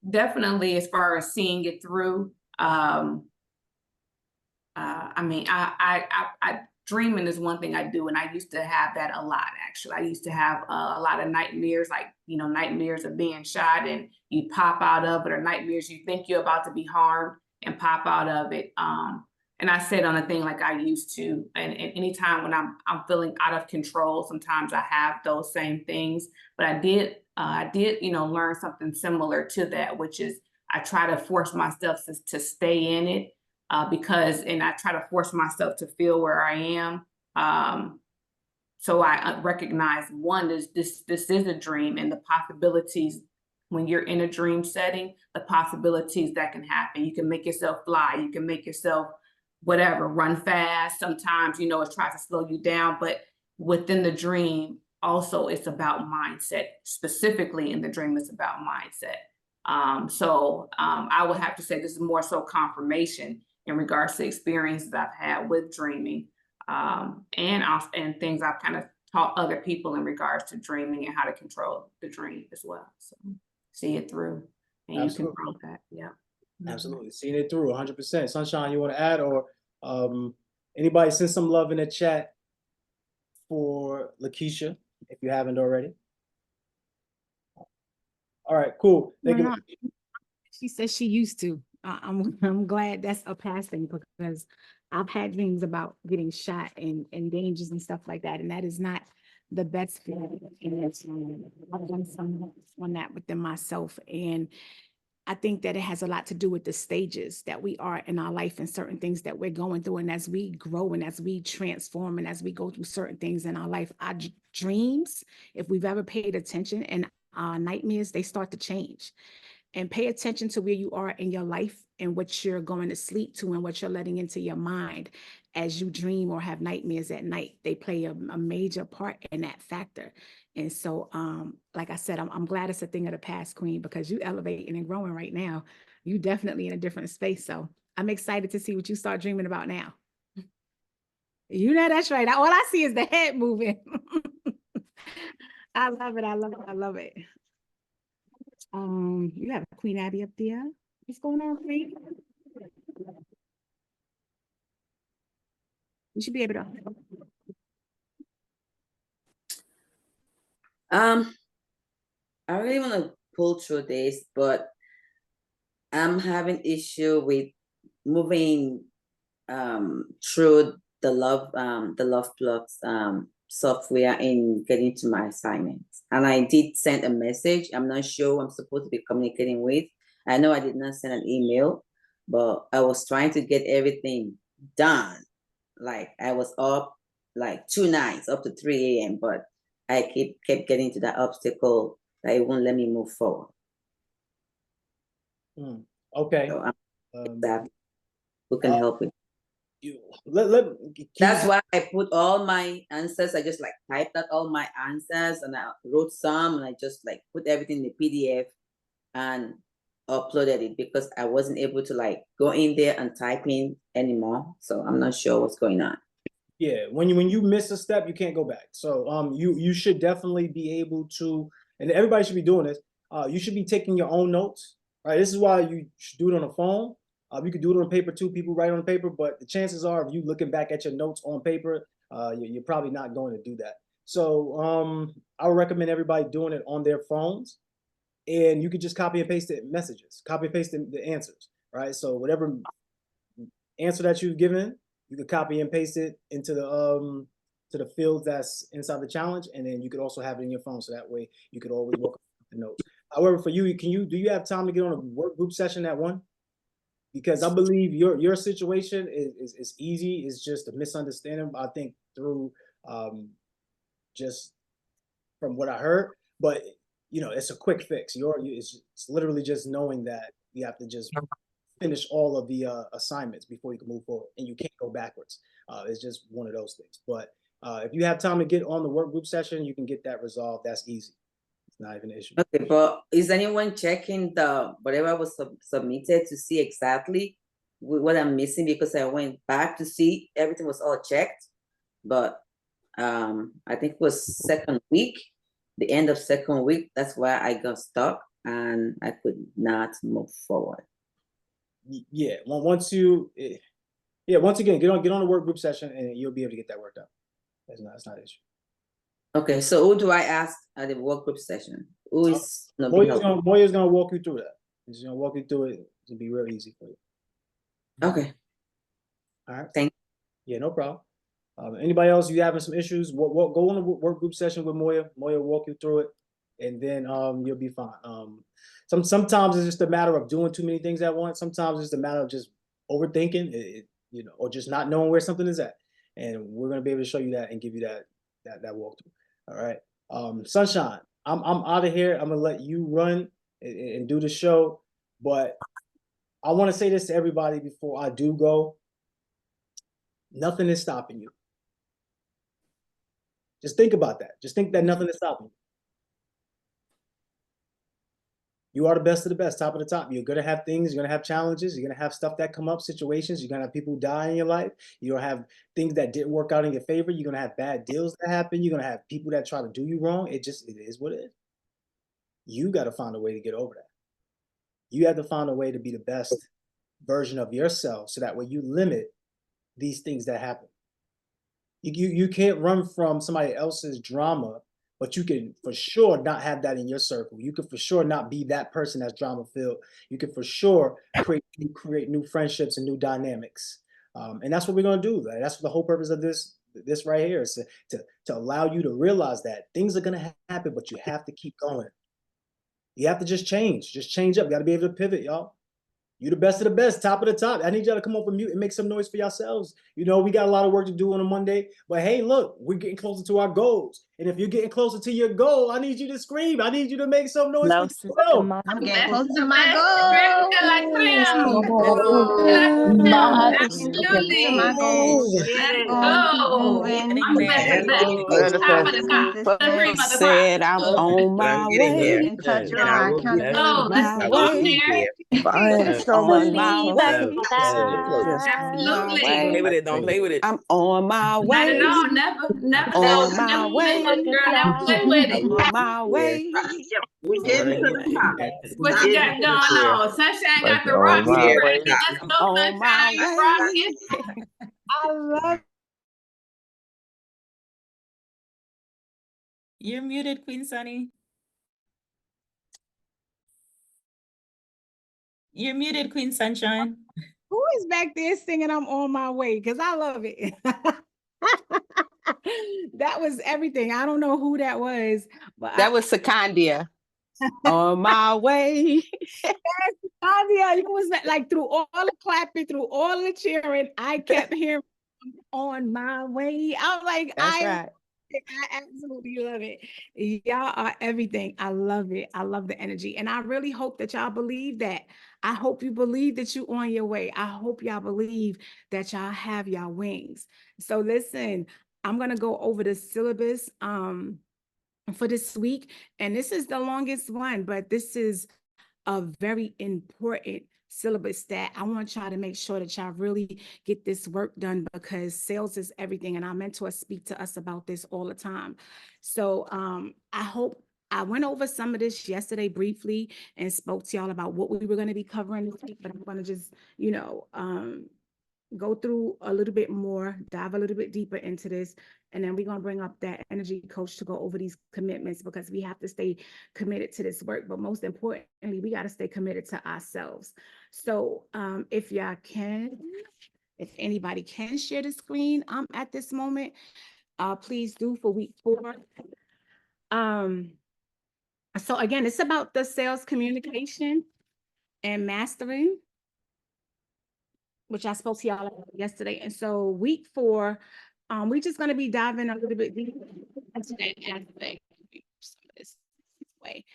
definitely as far as seeing it through, I mean, I dreaming is one thing I do, and I used to have that a lot. Actually, I used to have a lot of nightmares, like nightmares of being shot, and you pop out of it, or nightmares you think you're about to be harmed and pop out of it. And I said on a thing like I used to, and anytime when I'm feeling out of control, sometimes I have those same things. But I did learn something similar to that, which is I try to force myself to stay in it. Because I try to force myself to feel where I am. So I recognize one, this is a dream, and the possibilities when you're in a dream setting, the possibilities that can happen. You can make yourself fly, you can make yourself whatever, run fast. Sometimes, it tries to slow you down, but within the dream, also it's about mindset. Specifically in the dream, it's about mindset. So I would have to say this is more so confirmation in regards to experiences I've had with dreaming, and things I've kind of taught other people in regards to dreaming and how to control the dream as well. So see it through, and Absolutely. you control that. Yeah. Absolutely. Seeing it through 100%. Sunshine, you want to add, or anybody send some love in the chat for Lakeisha if you haven't already? All right, cool. She says she used to. I'm glad that's a passing, because I've had dreams about getting shot and dangers and stuff like that, and that is not the best feeling. I've done some on that within myself, and I think that it has a lot to do with the stages that we are in our life and certain things that we're going through. And as we grow and as we transform and as we go through certain things in our life, our dreams, if we've ever paid attention, and our nightmares, they start to change. And pay attention to where you are in your life and what you're going to sleep to and what you're letting into your mind as you dream or have nightmares at night. They play a major part in that factor. And so, like I said, I'm glad it's a thing of the past, Queen, because you elevating and growing right now. You definitely in a different space. So I'm excited to see what you start dreaming about now. That's right. All I see is the head moving. I love it. I love it. I love it. You have Queen Abby up there. What's going on, Queen? You should be able to. I really want to pull through this, but I'm having issue with moving through the Luhv Plus software and getting to my assignments. And I did send a message. I'm not sure who I'm supposed to be communicating with. I know I did not send an email, but I was trying to get everything done. Like I was up like 2 nights up to 3 a.m., but I kept getting to that obstacle that it won't let me move forward. Okay. So that who can help with. That's why I put all my answers. I just like typed out all my answers, and I wrote some, and I just like put everything in the PDF and uploaded it, because I wasn't able to like go in there and type in anymore. So I'm not sure what's going on. Yeah, when you miss a step, you can't go back. So you should definitely be able to, and everybody should be doing this. You should be taking your own notes, right? This is why you should do it on a phone. You could do it on paper too. People write on paper, but the chances are, if you looking back at your notes on paper, you're probably not going to do that. So I would recommend everybody doing it on their phones, and you could just copy and paste the messages, copy and paste the answers, right? So whatever answer that you've given, You can copy and paste it into the field that's inside the challenge, and then you could also have it in your phone, so that way you could always look at the notes. However, for you, do you have time to get on a work group session at 1? Because I believe your situation is easy. It's just a misunderstanding, I think, through just from what I heard. But it's a quick fix. It's literally just knowing that you have to just finish all of the assignments before you can move forward, and you can't go backwards. It's just one of those things. But if you have time to get on the work group session, you can get that resolved. That's easy. It's not even an issue. Okay, but is anyone checking the whatever was submitted to see exactly what I'm missing? Because I went back to see everything was all checked, but I think it was second week, the end of second week. That's why I got stuck and I could not move forward. Yeah, once again, get on the work group session, and you'll be able to get that worked out. It's not an issue. Okay, so who do I ask at the work group session? Who is Moya's gonna walk you through that. She's gonna walk you through it. It'll be real easy for you. Okay. All right. Thank you. Yeah, no problem. Anybody else, you having some issues? Go on a work group session with Moya. Moya will walk you through it, and then you'll be fine. Sometimes it's just a matter of doing too many things at once. Sometimes it's a matter of just overthinking it, or just not knowing where something is at. And we're gonna be able to show you that and give you that walkthrough. All right. Sunshine, I'm out of here. I'm gonna let you run and do the show, but I want to say this to everybody before I do go. Nothing is stopping you. Just think about that. Just think that nothing is stopping you. You are the best of the best, top of the top. You're going to have things, you're going to have challenges, you're going to have stuff that come up, situations, you're going to have people die in your life, you're going to have things that didn't work out in your favor, you're going to have bad deals that happen, you're going to have people that try to do you wrong. It is what it is. You got to find a way to get over that. You have to find a way to be the best version of yourself, so that way you limit these things that happen. You can't run from somebody else's drama, but you can for sure not have that in your circle. You can for sure not be that person that's drama filled. You can for sure create new friendships and new dynamics. And that's what we're gonna do. That's what the whole purpose of this right here is to allow you to realize that things are gonna happen, but you have to keep going. You have to just change up. You gotta be able to pivot, y'all. You the best of the best, top of the top. I need y'all to come off of mute and make some noise for yourselves. We got a lot of work to do on a Monday, but hey, look, we're getting closer to our goals. And if you're getting closer to your goal, I need you to scream. I need you to make some noise for yourself. I'm getting close to my goal. Said I'm on my way. In touch with my accountability. On my way. Absolutely. Play with it. Don't play with it. I'm on my way. Never On my way. girl, never play with it. On my way. We're getting to the top. What you got going on? Sunshine got the rocket. Let's go, On my Sunshine. way. I love it. You're muted, Queen Sunny. You're muted, Queen Sunshine. Who is back there singing I'm on my way? Because I love it. That was everything. I don't know who that was, but That was Secondia. On my way. Secondia, you was like through all the clapping, through all the cheering, I kept hearing on my way. I was like, That's right. I absolutely love it. Y'all are everything. I love it. I love the energy. And I really hope that y'all believe that. I hope you believe that you're on your way. I hope y'all believe that y'all have y'all wings. So listen, I'm going to go over the syllabus for this week. And this is the longest one, but this is a very important syllabus that I want y'all to make sure that y'all really get this work done, because sales is everything. And our mentors speak to us about this all the time. So I hope I went over some of this yesterday briefly and spoke to y'all about what we were going to be covering this week, but I'm going to just, go through a little bit more, dive a little bit deeper into this. And then we're going to bring up that energy coach to go over these commitments, because we have to stay committed to this work. But most importantly, we got to stay committed to ourselves. So if y'all can, If anybody can share the screen at this moment, please do for week 4. So again, it's about the sales communication and mastering, which I spoke to y'all about yesterday. And so week 4, we're just going to be diving a little bit deeper into that aspect. Some of this way.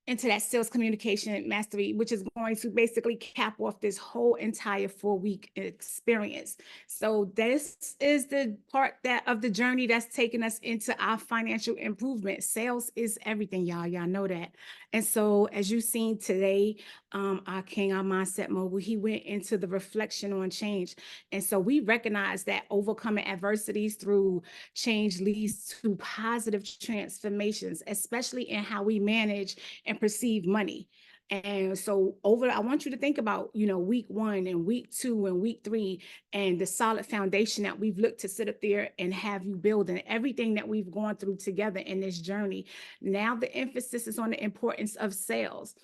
Into that sales communication mastery, which is going to basically cap off this whole entire 4-week experience. So this is the part of the journey that's taking us into our financial improvement. Sales is everything, y'all. Y'all know that. And so as you've seen today, our king, our mindset mogul, he went into the reflection on change. And so we recognize that overcoming adversities through change leads to positive transformations, especially in how we manage and perceive money. And so I want you to think about, week 1 and week 2 and week 3 and the solid foundation that we've looked to sit up there and have you build, and everything that we've gone through together in this journey. Now the emphasis is on the importance of sales.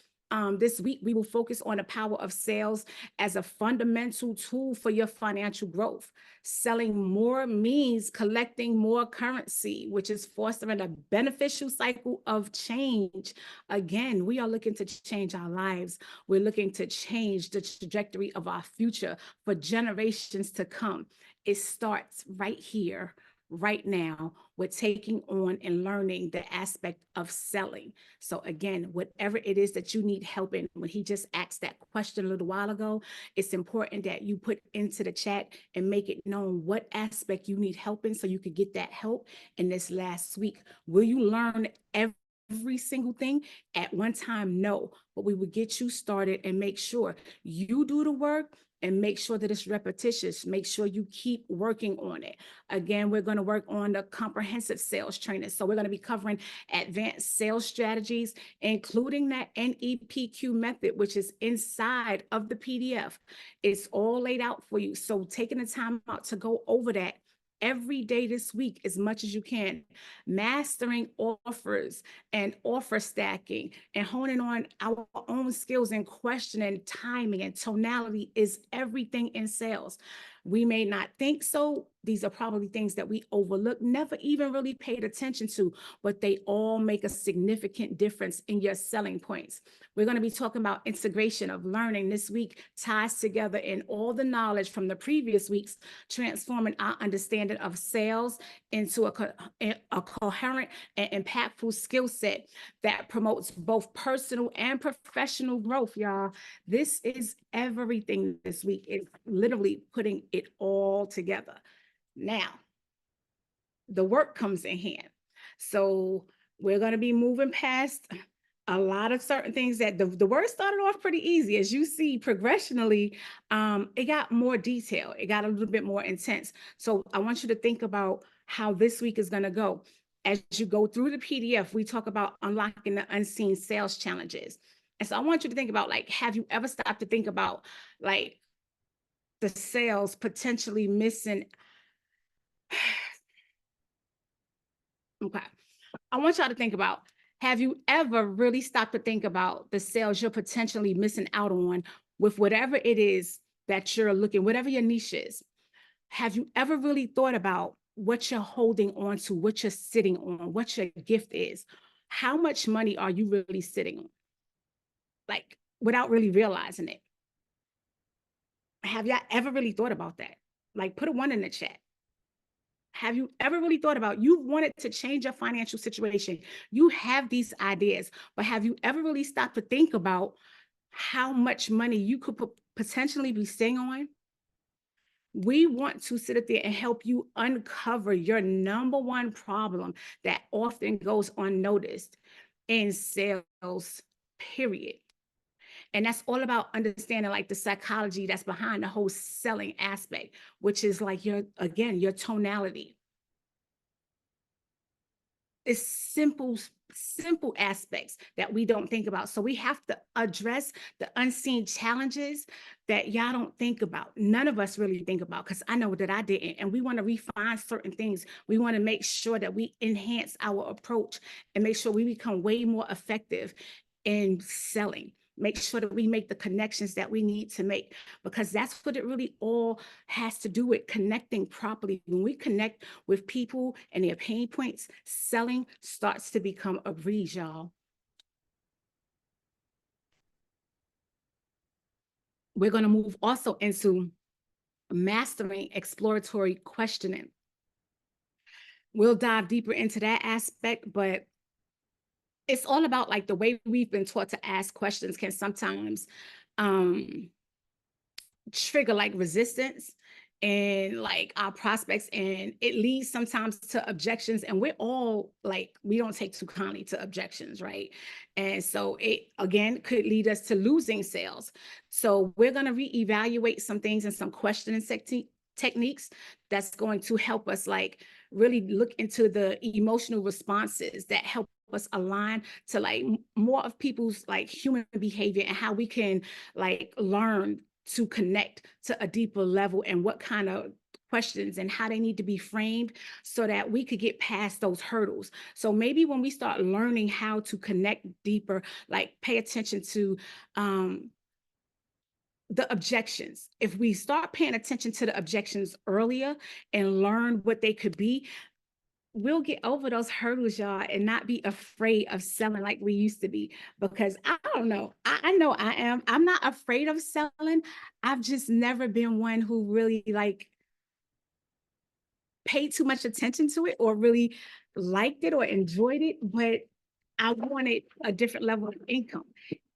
This week, we will focus on the power of sales as a fundamental tool for your financial growth. Selling more means collecting more currency, which is fostering a beneficial cycle of change. Again, we are looking to change our lives. We're looking to change the trajectory of our future for generations to come. It starts right here, right now, with taking on and learning the aspect of selling. So again, whatever it is that you need help in, when he just asked that question a little while ago, it's important that you put into the chat and make it known what aspect you need help in so you could get that help in this last week. Will you learn every single thing at one time? No, but we will get you started and make sure you do the work and make sure that it's repetitious. Make sure you keep working on it. Again, we're going to work on the comprehensive sales training. So we're going to be covering advanced sales strategies, including that NEPQ method, which is inside of the PDF. It's all laid out for you. So taking the time out to go over that every day this week as much as you can, mastering offers and offer stacking and honing on our own skills and questioning timing and tonality is everything in sales. We may not think so. These are probably things that we overlook, never even really paid attention to, but they all make a significant difference in your selling points. We're going to be talking about integration of learning. This week ties together in all the knowledge from the previous weeks, transforming our understanding of sales into a coherent and impactful skill set that promotes both personal and professional growth, y'all. This is everything this week. It's literally putting it all together. Now, the work comes in hand. So we're going to be moving past a lot of certain things that the work started off pretty easy. As you see progressionally, it got more detailed. It got a little bit more intense. So I want you to think about how this week is going to go. As you go through the PDF, we talk about unlocking the unseen sales challenges. And so I want you to think about, like, have you ever stopped to think about, like, the sales potentially missing? Okay. I want y'all to think about, have you ever really stopped to think about the sales you're potentially missing out on with whatever it is that you're looking, whatever your niche is? Have you ever really thought about what you're holding on to, what you're sitting on, what your gift is? How much money are you really sitting on? Like, without really realizing it. Have y'all ever really thought about that? Like, put a 1 in the chat. Have you ever really thought about, you wanted to change your financial situation? You have these ideas, but have you ever really stopped to think about how much money you could potentially be sitting on? We want to sit up there and help you uncover your number one problem that often goes unnoticed in sales, period. And that's all about understanding, like, the psychology that's behind the whole selling aspect, which is like your tonality. It's simple aspects that we don't think about. So we have to address the unseen challenges that y'all don't think about. None of us really think about, because I know that I didn't. And we want to refine certain things. We want to make sure that we enhance our approach and make sure we become way more effective in selling. make sure that we make the connections that we need to make, because that's what it really all has to do with, connecting properly. When we connect with people and their pain points, selling starts to become a breeze, y'all. We're going to move also into mastering exploratory questioning. We'll dive deeper into that aspect, but it's all about like the way we've been taught to ask questions can sometimes trigger like resistance and like our prospects, and it leads sometimes to objections, and we're all like, we don't take too kindly to objections, right? And so it again could lead us to losing sales. So we're going to reevaluate some things and some questioning techniques that's going to help us like really look into the emotional responses that help us align to like more of people's like human behavior, and how we can like learn to connect to a deeper level, and what kind of questions and how they need to be framed so that we could get past those hurdles. So maybe when we start learning how to connect deeper, like pay attention to the objections. If we start paying attention to the objections earlier and learn what they could be, we'll get over those hurdles, y'all, and not be afraid of selling like we used to be. Because I don't know, I know I'm not afraid of selling. I've just never been one who really like paid too much attention to it or really liked it or enjoyed it, but I wanted a different level of income.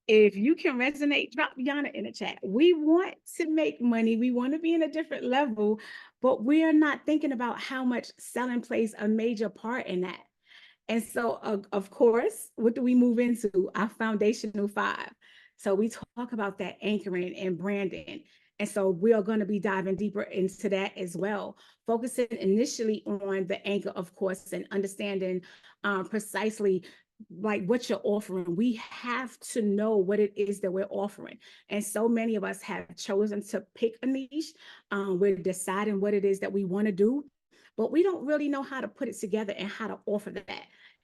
If you can resonate, drop Yana in the chat. We want to make money. We want to be in a different level, but we're not thinking about how much selling plays a major part in that. And so, of course, what do we move into? Our foundational 5. So we talk about that anchoring and branding. And so we are going to be diving deeper into that as well, focusing initially on the anchor, of course, and understanding precisely like what you're offering. We have to know what it is that we're offering. And so many of us have chosen to pick a niche. We're deciding what it is that we want to do, but we don't really know how to put it together and how to offer that.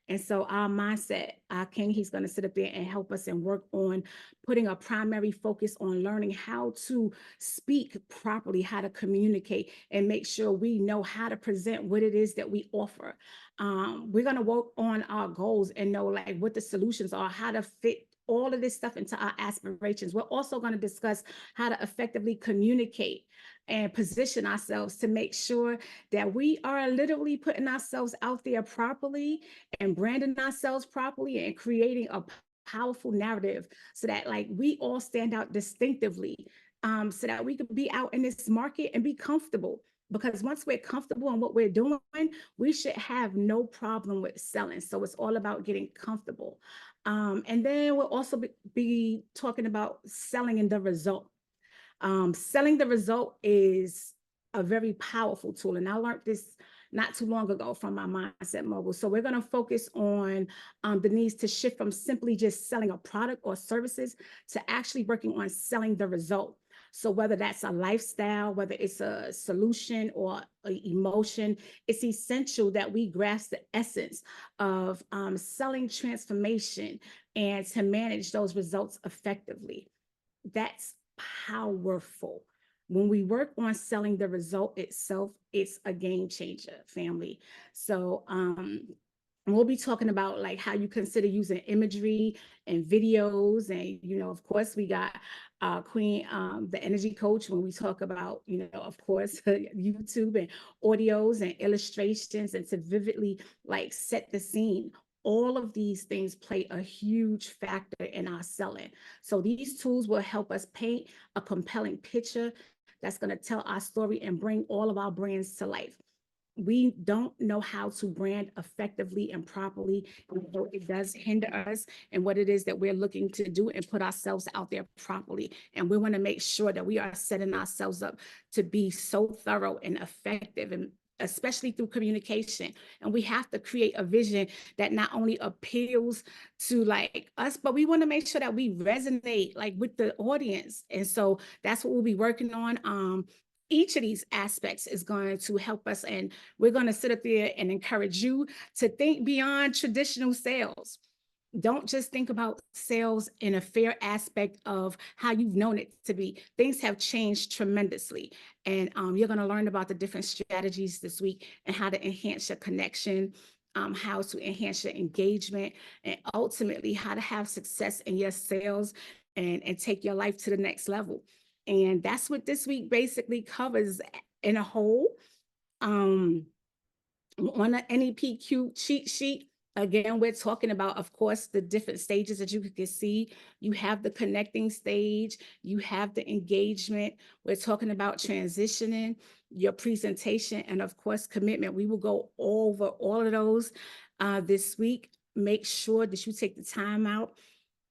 And so our mindset, our king, he's going to sit up there and help us and work on putting a primary focus on learning how to speak properly, how to communicate, and make sure we know how to present what it is that we offer. We're going to work on our goals and know like what the solutions are, how to fit all of this stuff into our aspirations. We're also going to discuss how to effectively communicate and position ourselves to make sure that we are literally putting ourselves out there properly and branding ourselves properly and creating a powerful narrative so that like we all stand out distinctively, so that we could be out in this market and be comfortable. Because once we're comfortable in what we're doing, we should have no problem with selling. So it's all about getting comfortable. And then we'll also be talking about selling in the result. Selling the result is a very powerful tool. And I learned this not too long ago from my Mindset Mogul. So we're going to focus on the needs to shift from simply just selling a product or services to actually working on selling the result. So whether that's a lifestyle, whether it's a solution or an emotion, it's essential that we grasp the essence of selling transformation and to manage those results effectively. That's powerful. When we work on selling the result itself, it's a game changer, family. So we'll be talking about like how you consider using imagery and videos. And, you know, of course, we got Queen, the energy coach, when we talk about, you know, of course, YouTube and audios and illustrations, and to vividly like set the scene. All of these things play a huge factor in our selling. So these tools will help us paint a compelling picture that's going to tell our story and bring all of our brands to life. We don't know how to brand effectively and properly, so it does hinder us and what it is that we're looking to do and put ourselves out there properly. And we want to make sure that we are setting ourselves up to be so thorough and effective, and especially through communication. And we have to create a vision that not only appeals to like us, but we want to make sure that we resonate like with the audience. And so that's what we'll be working on. Each of these aspects is going to help us, and we're going to sit up there and encourage you to think beyond traditional sales. don't just think about sales in a fair aspect of how you've known it to be. Things have changed tremendously. And you're going to learn about the different strategies this week and how to enhance your connection, how to enhance your engagement, and ultimately how to have success in your sales and take your life to the next level. And that's what this week basically covers in a whole. On the NEPQ cheat sheet, again, we're talking about, of course, the different stages that you can see. You have the connecting stage, you have the engagement. We're talking about transitioning, your presentation, and of course, commitment. We will go over all of those this week. Make sure that you take the time out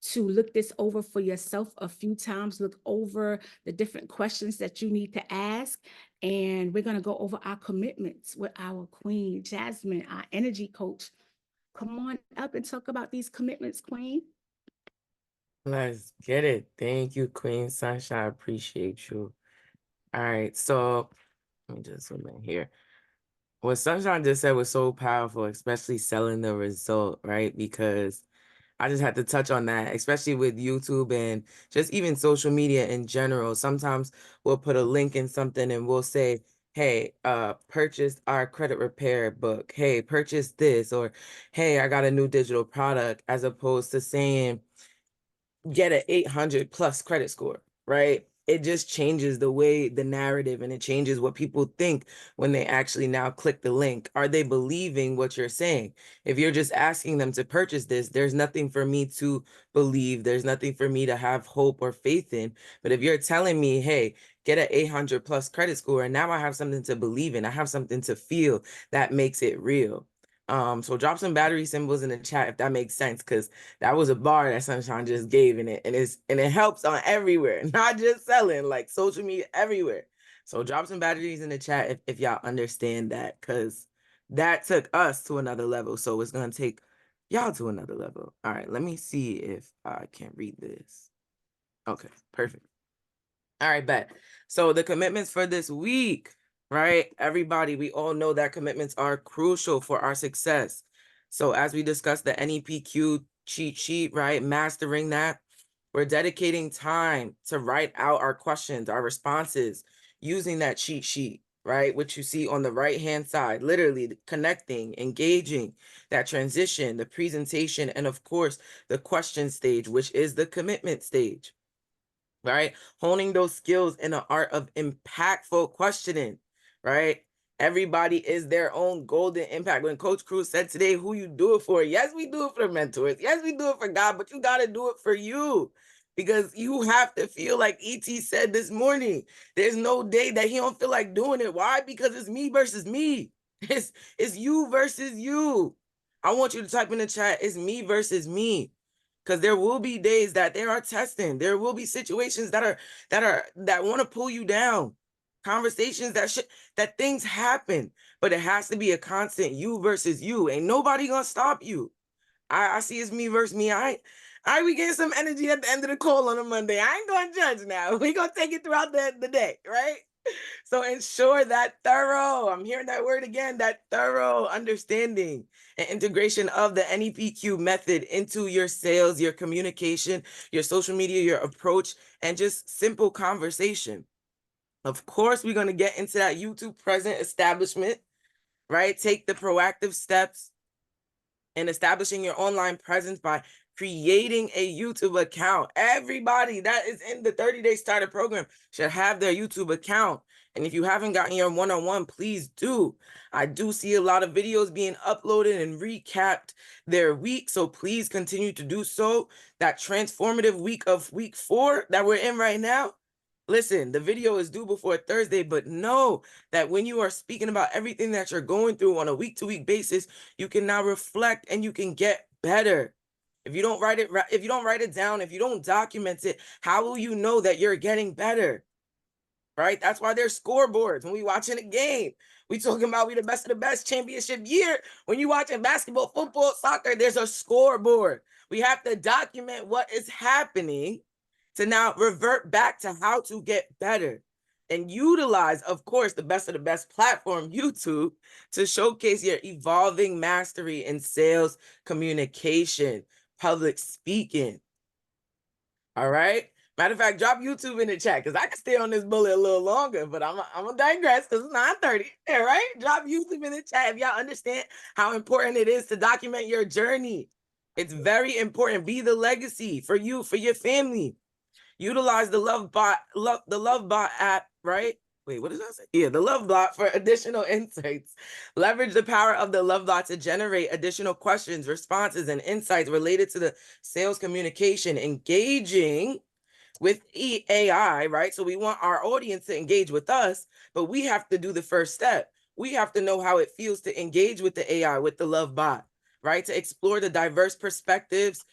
to look this over for yourself a few times, look over the different questions that you need to ask. And we're going to go over our commitments with our queen, Jasmine, our energy coach. Come on up and talk about these commitments, queen. Let's get it. Thank you, Queen Sunshine. I appreciate you. All right, so let me just zoom in here. What Sunshine just said was so powerful, especially selling the result, right? Because I just had to touch on that, especially with YouTube and just even social media in general. Sometimes we'll put a link in something and we'll say, hey, purchase our credit repair book. Hey, purchase this, or hey, I got a new digital product, as opposed to saying, get an 800 plus credit score, right? It just changes the way, the narrative, and it changes what people think when they actually now click the link. Are they believing what you're saying? If you're just asking them to purchase this, there's nothing for me to believe. There's nothing for me to have hope or faith in. But if you're telling me, hey, get an 800 plus credit score, and now I have something to believe in, I have something to feel, that makes it real. So drop some battery symbols in the chat if that makes sense, because that was a bar that Sunshine just gave, and it helps on everywhere, not just selling, like social media, everywhere. So drop some batteries in the chat if y'all understand that, because that took us to another level. So it's gonna take y'all to another level. All right, let me see if I can read this. Okay, perfect. All right, bet. So the commitments for this week, right? Everybody, we all know that commitments are crucial for our success. So as we discussed the NEPQ cheat sheet, right? Mastering that, we're dedicating time to write out our questions, our responses, using that cheat sheet, right? Which you see on the right-hand side, literally connecting, engaging, that transition, the presentation, and of course, the question stage, which is the commitment stage. Right? Honing those skills in the art of impactful questioning, right? Everybody is their own golden impact. When Coach Cruz said today, who you do it for? Yes, we do it for the mentors. Yes, we do it for God, but you got to do it for you, because you have to feel like ET said this morning. There's no day that he don't feel like doing it. Why? Because it's me versus me. It's you versus you. I want you to type in the chat, it's me versus me. Because there will be days that there are testing. There will be situations that want to pull you down. Conversations that things happen, but it has to be a constant you versus you. Ain't nobody gonna stop you. I see it's me versus me. We getting some energy at the end of the call on a Monday. I ain't gonna judge now. We gonna take it throughout the day, right? So ensure that thorough, I'm hearing that word again, that thorough understanding and integration of the NEPQ method into your sales, your communication, your social media, your approach, and just simple conversation. Of course, we're going to get into that YouTube present establishment, right? Take the proactive steps in establishing your online presence by creating a YouTube account. Everybody that is in the 30-day starter program should have their YouTube account. And if you haven't gotten your one-on-one, please do. I do see a lot of videos being uploaded and recapped their week, so please continue to do so. That transformative week of week 4 that we're in right now, listen, the video is due before Thursday, but know that when you are speaking about everything that you're going through on a week-to-week basis, you can now reflect and you can get better. If you don't write it down, if you don't document it, how will you know that you're getting better? Right? That's why there's scoreboards when we watching a game. We talking about we the best of the best championship year. When you watching basketball, football, soccer, there's a scoreboard. We have to document what is happening to now revert back to how to get better and utilize, of course, the best of the best platform, YouTube, to showcase your evolving mastery in sales communication. public speaking. All right. Matter of fact, drop YouTube in the chat because I can stay on this bullet a little longer, but I'm gonna digress because it's 9:30. All right. Drop YouTube in the chat if y'all understand how important it is to document your journey. It's very important. Be the legacy for you, for your family. Utilize the Luhv Bot app, right? Wait, what did I say? Yeah, the Luhv Bot for additional insights. Leverage the power of the Luhv Bot to generate additional questions, responses, and insights related to the sales communication, engaging with AI, right? So we want our audience to engage with us, but we have to do the first step. We have to know how it feels to engage with the AI, with the Luhv Bot, right? To explore the diverse perspectives,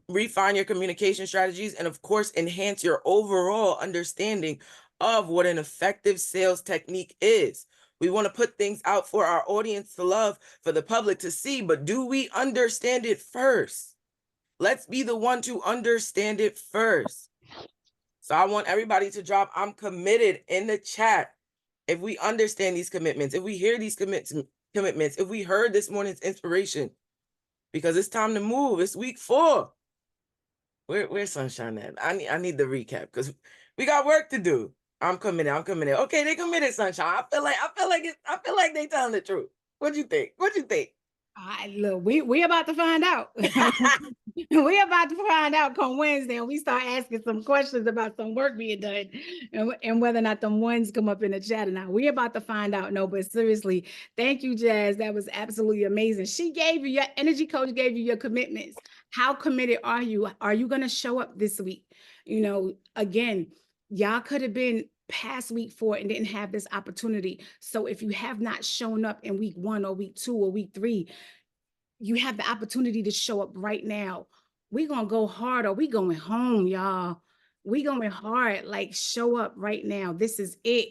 refine your communication strategies, and of course, enhance your overall understanding of what an effective sales technique is. We want to put things out for our audience to love, for the public to see, but do we understand it first? Let's be the one to understand it first. So I want everybody to drop "I'm committed" in the chat. If we understand these commitments, if we hear these commitments, if we heard this morning's inspiration, because it's time to move. It's week 4. Where's Sunshine at? I need the recap because we got work to do. I'm committed. I'm committed. Okay, they committed, Sunshine. I feel like they telling the truth. What you think? What you think? Look, we about to find out. We about to find out come Wednesday, and we start asking some questions about some work being done, and whether or not them ones come up in the chat or not. We about to find out. No, but seriously, thank you, Jazz. That was absolutely amazing. She gave you your energy coach, gave you your commitments. How committed are you? Are you going to show up this week? You know, again, y'all could have been past week 4 and didn't have this opportunity. So if you have not shown up in week 1 or week 2 or week 3, you have the opportunity to show up right now. We're going to go hard or we going home, y'all. We going hard, like show up right now. This is it.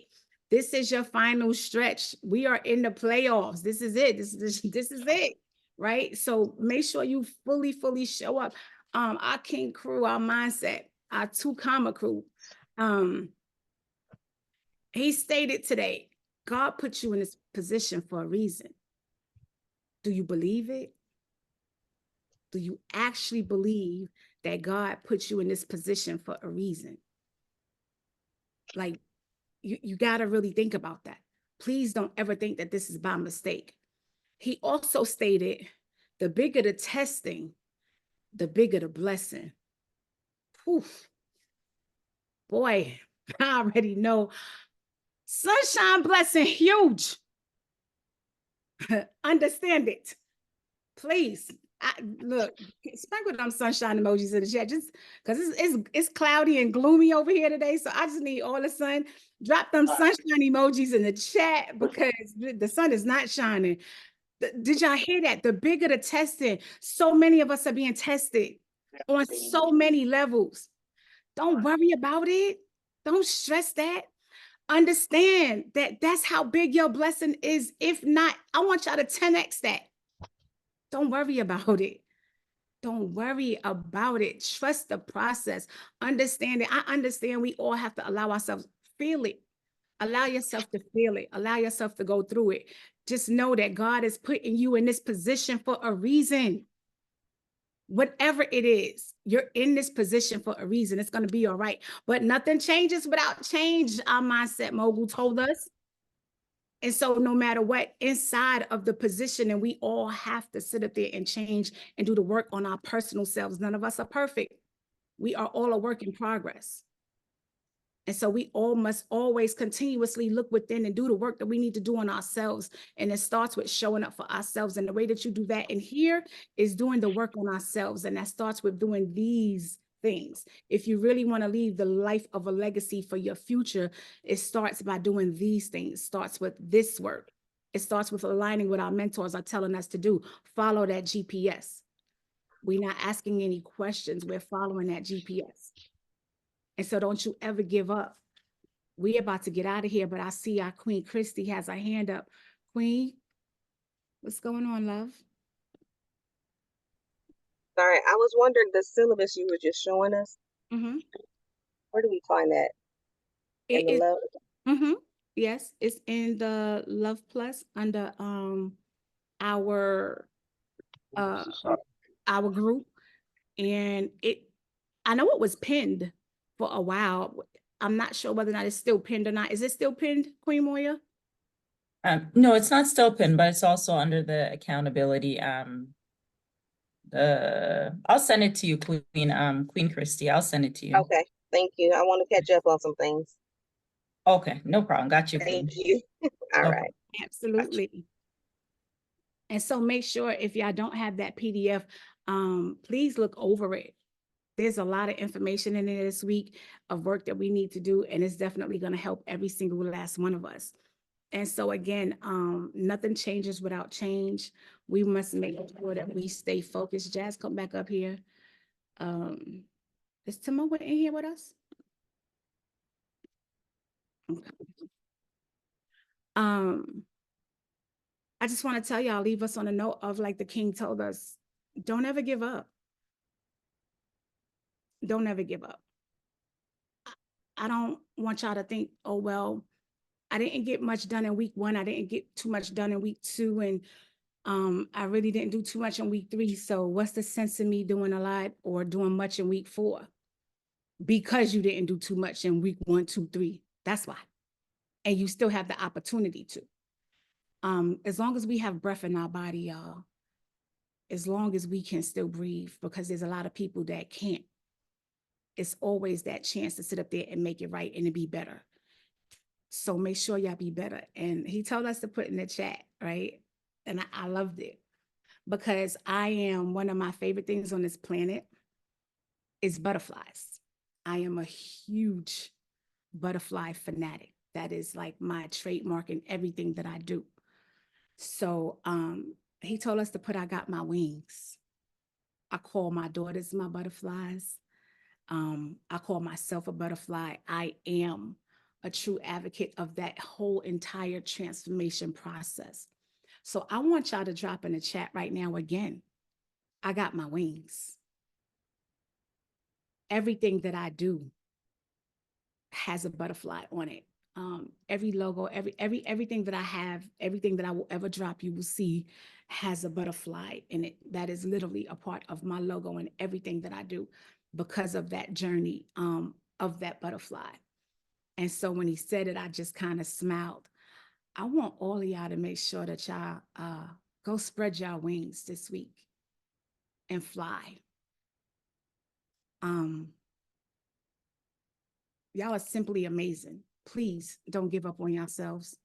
This is your final stretch. We are in the playoffs. This is it. This is it, right? So make sure you fully show up. Our King crew, our mindset, our 2 comma crew. He stated today, God put you in this position for a reason. Do you believe it? Do you actually believe that God put you in this position for a reason? Like, you got to really think about that. Please don't ever think that this is by mistake. He also stated, the bigger the testing, the bigger the blessing. Poof. Boy, I already know. Sunshine blessing, huge. Understand it. Please. Look, sprinkle them sunshine emojis in the chat, just because it's cloudy and gloomy over here today. So I just need all the sun. Drop them sunshine emojis in the chat because the sun is not shining. Did y'all hear that? The bigger the testing, so many of us are being tested on so many levels. Don't worry about it. Don't stress that. Understand that that's how big your blessing is. If not, I want y'all to 10x that. Don't worry about it. Don't worry about it. Trust the process. Understand it. I understand we all have to allow ourselves feel it. Allow yourself to feel it. Allow yourself to go through it. Just know that God is putting you in this position for a reason. Whatever it is, you're in this position for a reason. It's going to be all right. But nothing changes without change, our mindset mogul told us. And so no matter what, inside of the position, and we all have to sit up there and change and do the work on our personal selves. None of us are perfect. We are all a work in progress. And so we all must always continuously look within and do the work that we need to do on ourselves. And it starts with showing up for ourselves. And the way that you do that in here is doing the work on ourselves. And that starts with doing these things. If you really want to leave the life of a legacy for your future, it starts by doing these things. It starts with this work. It starts with aligning what our mentors are telling us to do. Follow that GPS. We're not asking any questions. We're following that GPS. And so don't you ever give up. We're about to get out of here, but I see our Queen Christy has her hand up. Queen, what's going on, love? Sorry, I was wondering the syllabus you were just showing us. Mm-hmm. Where do we find that? In the Luhv? Mm-hmm. Yes, it's in the Luhv Plus under our group. And I know it was pinned for a while. I'm not sure whether or not it's still pinned or not. Is it still pinned, Queen Moya? No, it's not still pinned, but it's also under the accountability. I'll send it to you, Queen Christy. I'll send it to you. Okay, thank you. I want to catch up on some things. Okay, no problem. Got you, Queen. Thank you. All No right. Absolutely. And so make sure if y'all don't have that PDF, please look over it. There's a lot of information in it this week of work that we need to do, and it's definitely going to help every single last one of us. And so again, nothing changes without change. We must make sure that we stay focused. Jazz, come back up here. Is Timo in here with us? Okay. I just want to tell y'all, leave us on a note of, like the king told us, don't ever give up. Don't ever give up. I don't want y'all to think, oh, well, I didn't get much done in week 1. I didn't get too much done in week 2. And I really didn't do too much in week 3. So what's the sense of me doing a lot or doing much in week 4? Because you didn't do too much in week 1, 2, 3. That's why. And you still have the opportunity to. As long as we have breath in our body, y'all, as long as we can still breathe, because there's a lot of people that can't. It's always that chance to sit up there and make it right and to be better. So make sure y'all be better. And he told us to put in the chat, right? And I loved it, because I am, one of my favorite things on this planet is butterflies. I am a huge butterfly fanatic. That is like my trademark in everything that I do. So he told us to put, I got my wings. I call my daughters my butterflies. I call myself a butterfly. I am a true advocate of that whole entire transformation process. So I want y'all to drop in the chat right now again. I got my wings. Everything that I do has a butterfly on it. Every logo, everything that I have, everything that I will ever drop, you will see has a butterfly in it. That is literally a part of my logo and everything that I do, because of that journey of that butterfly. And so when he said it, I just kind of smiled. I want all of y'all to make sure that y'all go spread y'all wings this week and fly. Y'all are simply amazing. Please don't give up on yourselves.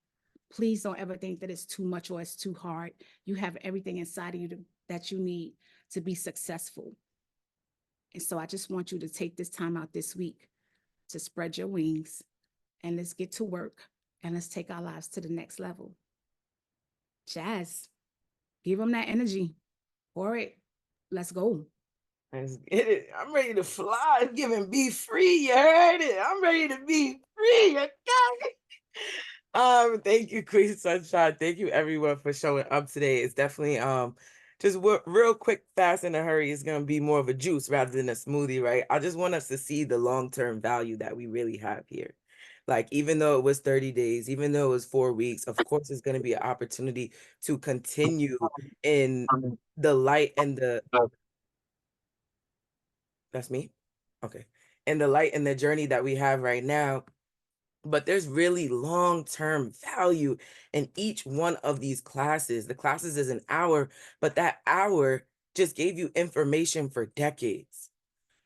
Please don't ever think that it's too much or it's too hard. You have everything inside of you that you need to be successful. And so I just want you to take this time out this week to spread your wings, and let's get to work, and let's take our lives to the next level. Jazz, give them that energy. All right, let's go. Let's get it. I'm ready to fly. I'm giving be free. You heard it. I'm ready to be free. You got it. Thank you, Queen Sunshine. Thank you, everyone, for showing up today. It's definitely just real quick, fast, in a hurry. It's gonna be more of a juice rather than a smoothie, right? I just want us to see the long-term value that we really have here. Like, even though it was 30 days, even though it was 4 weeks, of course, it's going to be an opportunity to continue in the light and the, that's me? Okay. And the light and the journey that we have right now. But there's really long-term value in each one of these classes. The classes is an hour, but that hour just gave you information for decades.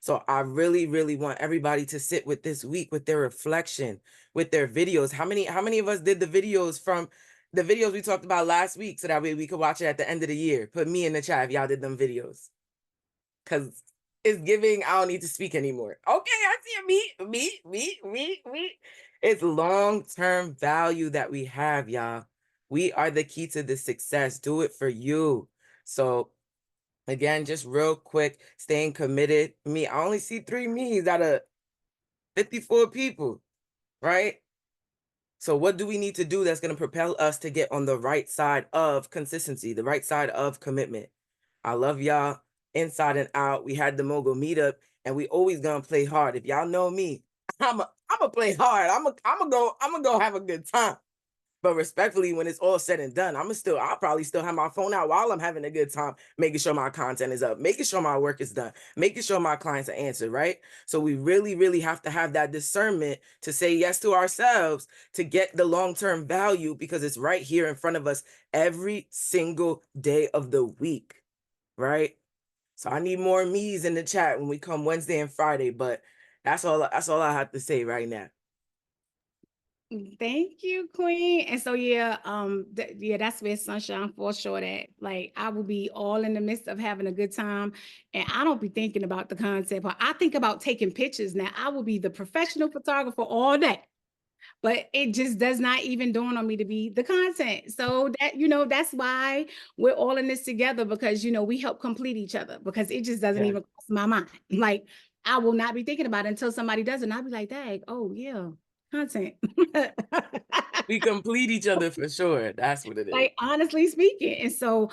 So I really, really want everybody to sit with this week with their reflection, with their videos. How many of us did the videos from the videos we talked about last week, so that way we could watch it at the end of the year? Put me in the chat if y'all did them videos. Because it's giving, I don't need to speak anymore. Okay, I see me. It's long-term value that we have, y'all. We are the key to the success. Do it for you. So again, just real quick, staying committed. I only see 3 me's out of 54 people, right? So what do we need to do that's going to propel us to get on the right side of consistency, the right side of commitment? I love y'all inside and out. We had the Mogul meetup, and we always gonna play hard. If y'all know me, I'm gonna play hard. I'm gonna go have a good time. But respectfully, when it's all said and done, I'll probably still have my phone out while I'm having a good time, making sure my content is up, making sure my work is done, making sure my clients are answered, right? So we really, really have to have that discernment to say yes to ourselves to get the long-term value, because it's right here in front of us every single day of the week, right? So I need more me's in the chat when we come Wednesday and Friday, but that's all I have to say right now. Thank you, Queen. And so yeah, that's where Sunshine falls short at. Like, I will be all in the midst of having a good time, and I don't be thinking about the concept. But I think about taking pictures. Now, I will be the professional photographer all day, but it just does not even dawn on me to be the content. So that, that's why we're all in this together, because we help complete each other, because it just doesn't even cross my mind. Like, I will not be thinking about it until somebody does it, and I'll be like, dang, oh yeah, content. We complete each other for sure. That's what it is. Like, honestly speaking. And so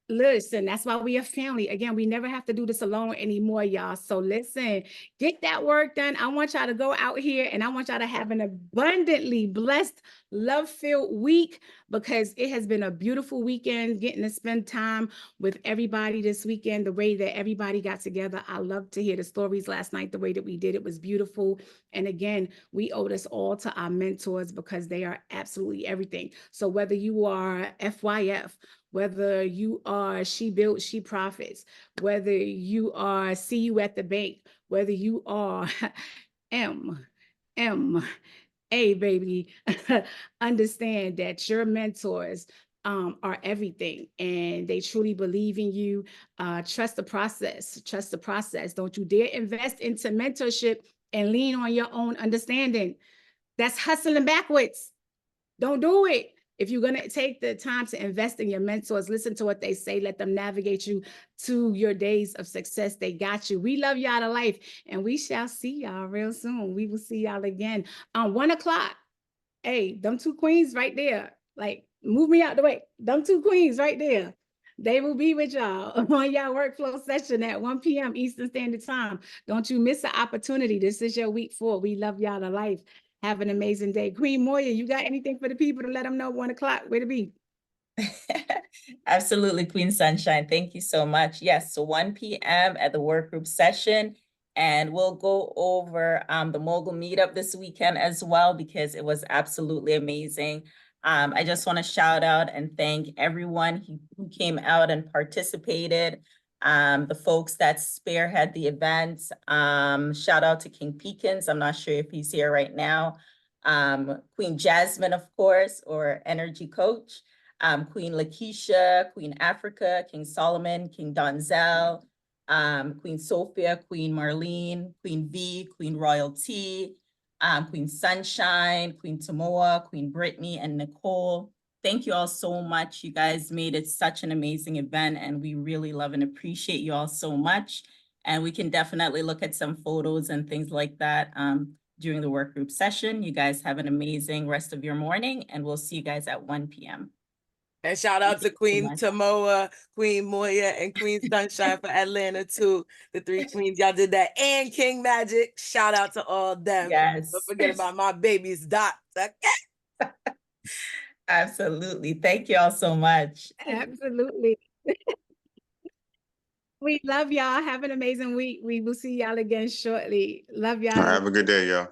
listen, that's why we are family. Again, we never have to do this alone anymore, y'all. So listen, get that work done. I want y'all to go out here, and I want y'all to have an abundantly blessed, love-filled week, because it has been a beautiful weekend getting to spend time with everybody this weekend, the way that everybody got together. I love to hear the stories last night, the way that we did. It was beautiful. And again, we owe this all to our mentors, because they are absolutely everything. So whether you are FYF, whether you are She Built, She Profits, whether you are See You at the Bank, whether you are A, baby, understand that your mentors are everything, and they truly believe in you. Trust the process. Trust the process. Don't you dare invest into mentorship and lean on your own understanding. That's hustling backwards. Don't do it. If you're going to take the time to invest in your mentors, listen to what they say, let them navigate you to your days of success. They got you. We love y'all to life, and we shall see y'all real soon. We will see y'all again on 1 o'clock. Hey, them two queens right there. Like, move me out the way. Them two queens right there. They will be with y'all on y'all workflow session at 1 p.m. Eastern Standard Time. Don't you miss the opportunity. This is your week 4. We love y'all to life. Have an amazing day. Queen Moya, you got anything for the people to let them know 1 o'clock where to be? Absolutely, Queen Sunshine. Thank you so much. Yes, so 1 p.m. at the work group session. And we'll go over the Mogul meetup this weekend as well, because it was absolutely amazing. I just want to shout out and thank everyone who came out and participated. The folks that spearhead the event. Shout out to King Peekins. I'm not sure if he's here right now. Queen Jasmine, of course, or Energy Coach. Queen Lakeisha, Queen Africa, King Solomon, King Donzel, Queen Sophia, Queen Marlene, Queen V, Queen Royalty, Queen Sunshine, Queen Tamoa, Queen Brittany, and Nicole. Thank you all so much. You guys made it such an amazing event, and we really love and appreciate you all so much. And we can definitely look at some photos and things like that during the work group session. You guys have an amazing rest of your morning, and we'll see you guys at 1 p.m. And shout out to Queen Tamoa, Queen Moya, and Queen Sunshine for Atlanta too. The 3 queens, y'all did that. And King Magic. Shout out to all them. Yes. Don't forget about my babies, Dot. Absolutely. Thank you all so much. Absolutely. We love y'all. Have an amazing week. We will see y'all again shortly. Love y'all. Have a good day, y'all.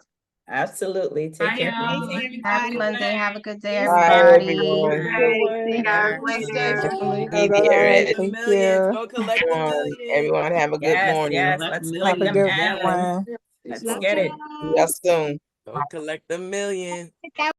Absolutely. Take care. Happy Monday. Have a good day, Bye, everybody. everyone. See you guys later. Definitely. Bye, Bye-bye. the Thank millions. you. Go collect the millions. Everyone have a good morning. Yes, let's Have collect a them good M's. one. Let's Love get it. See y'all soon. Go collect the million. y'all.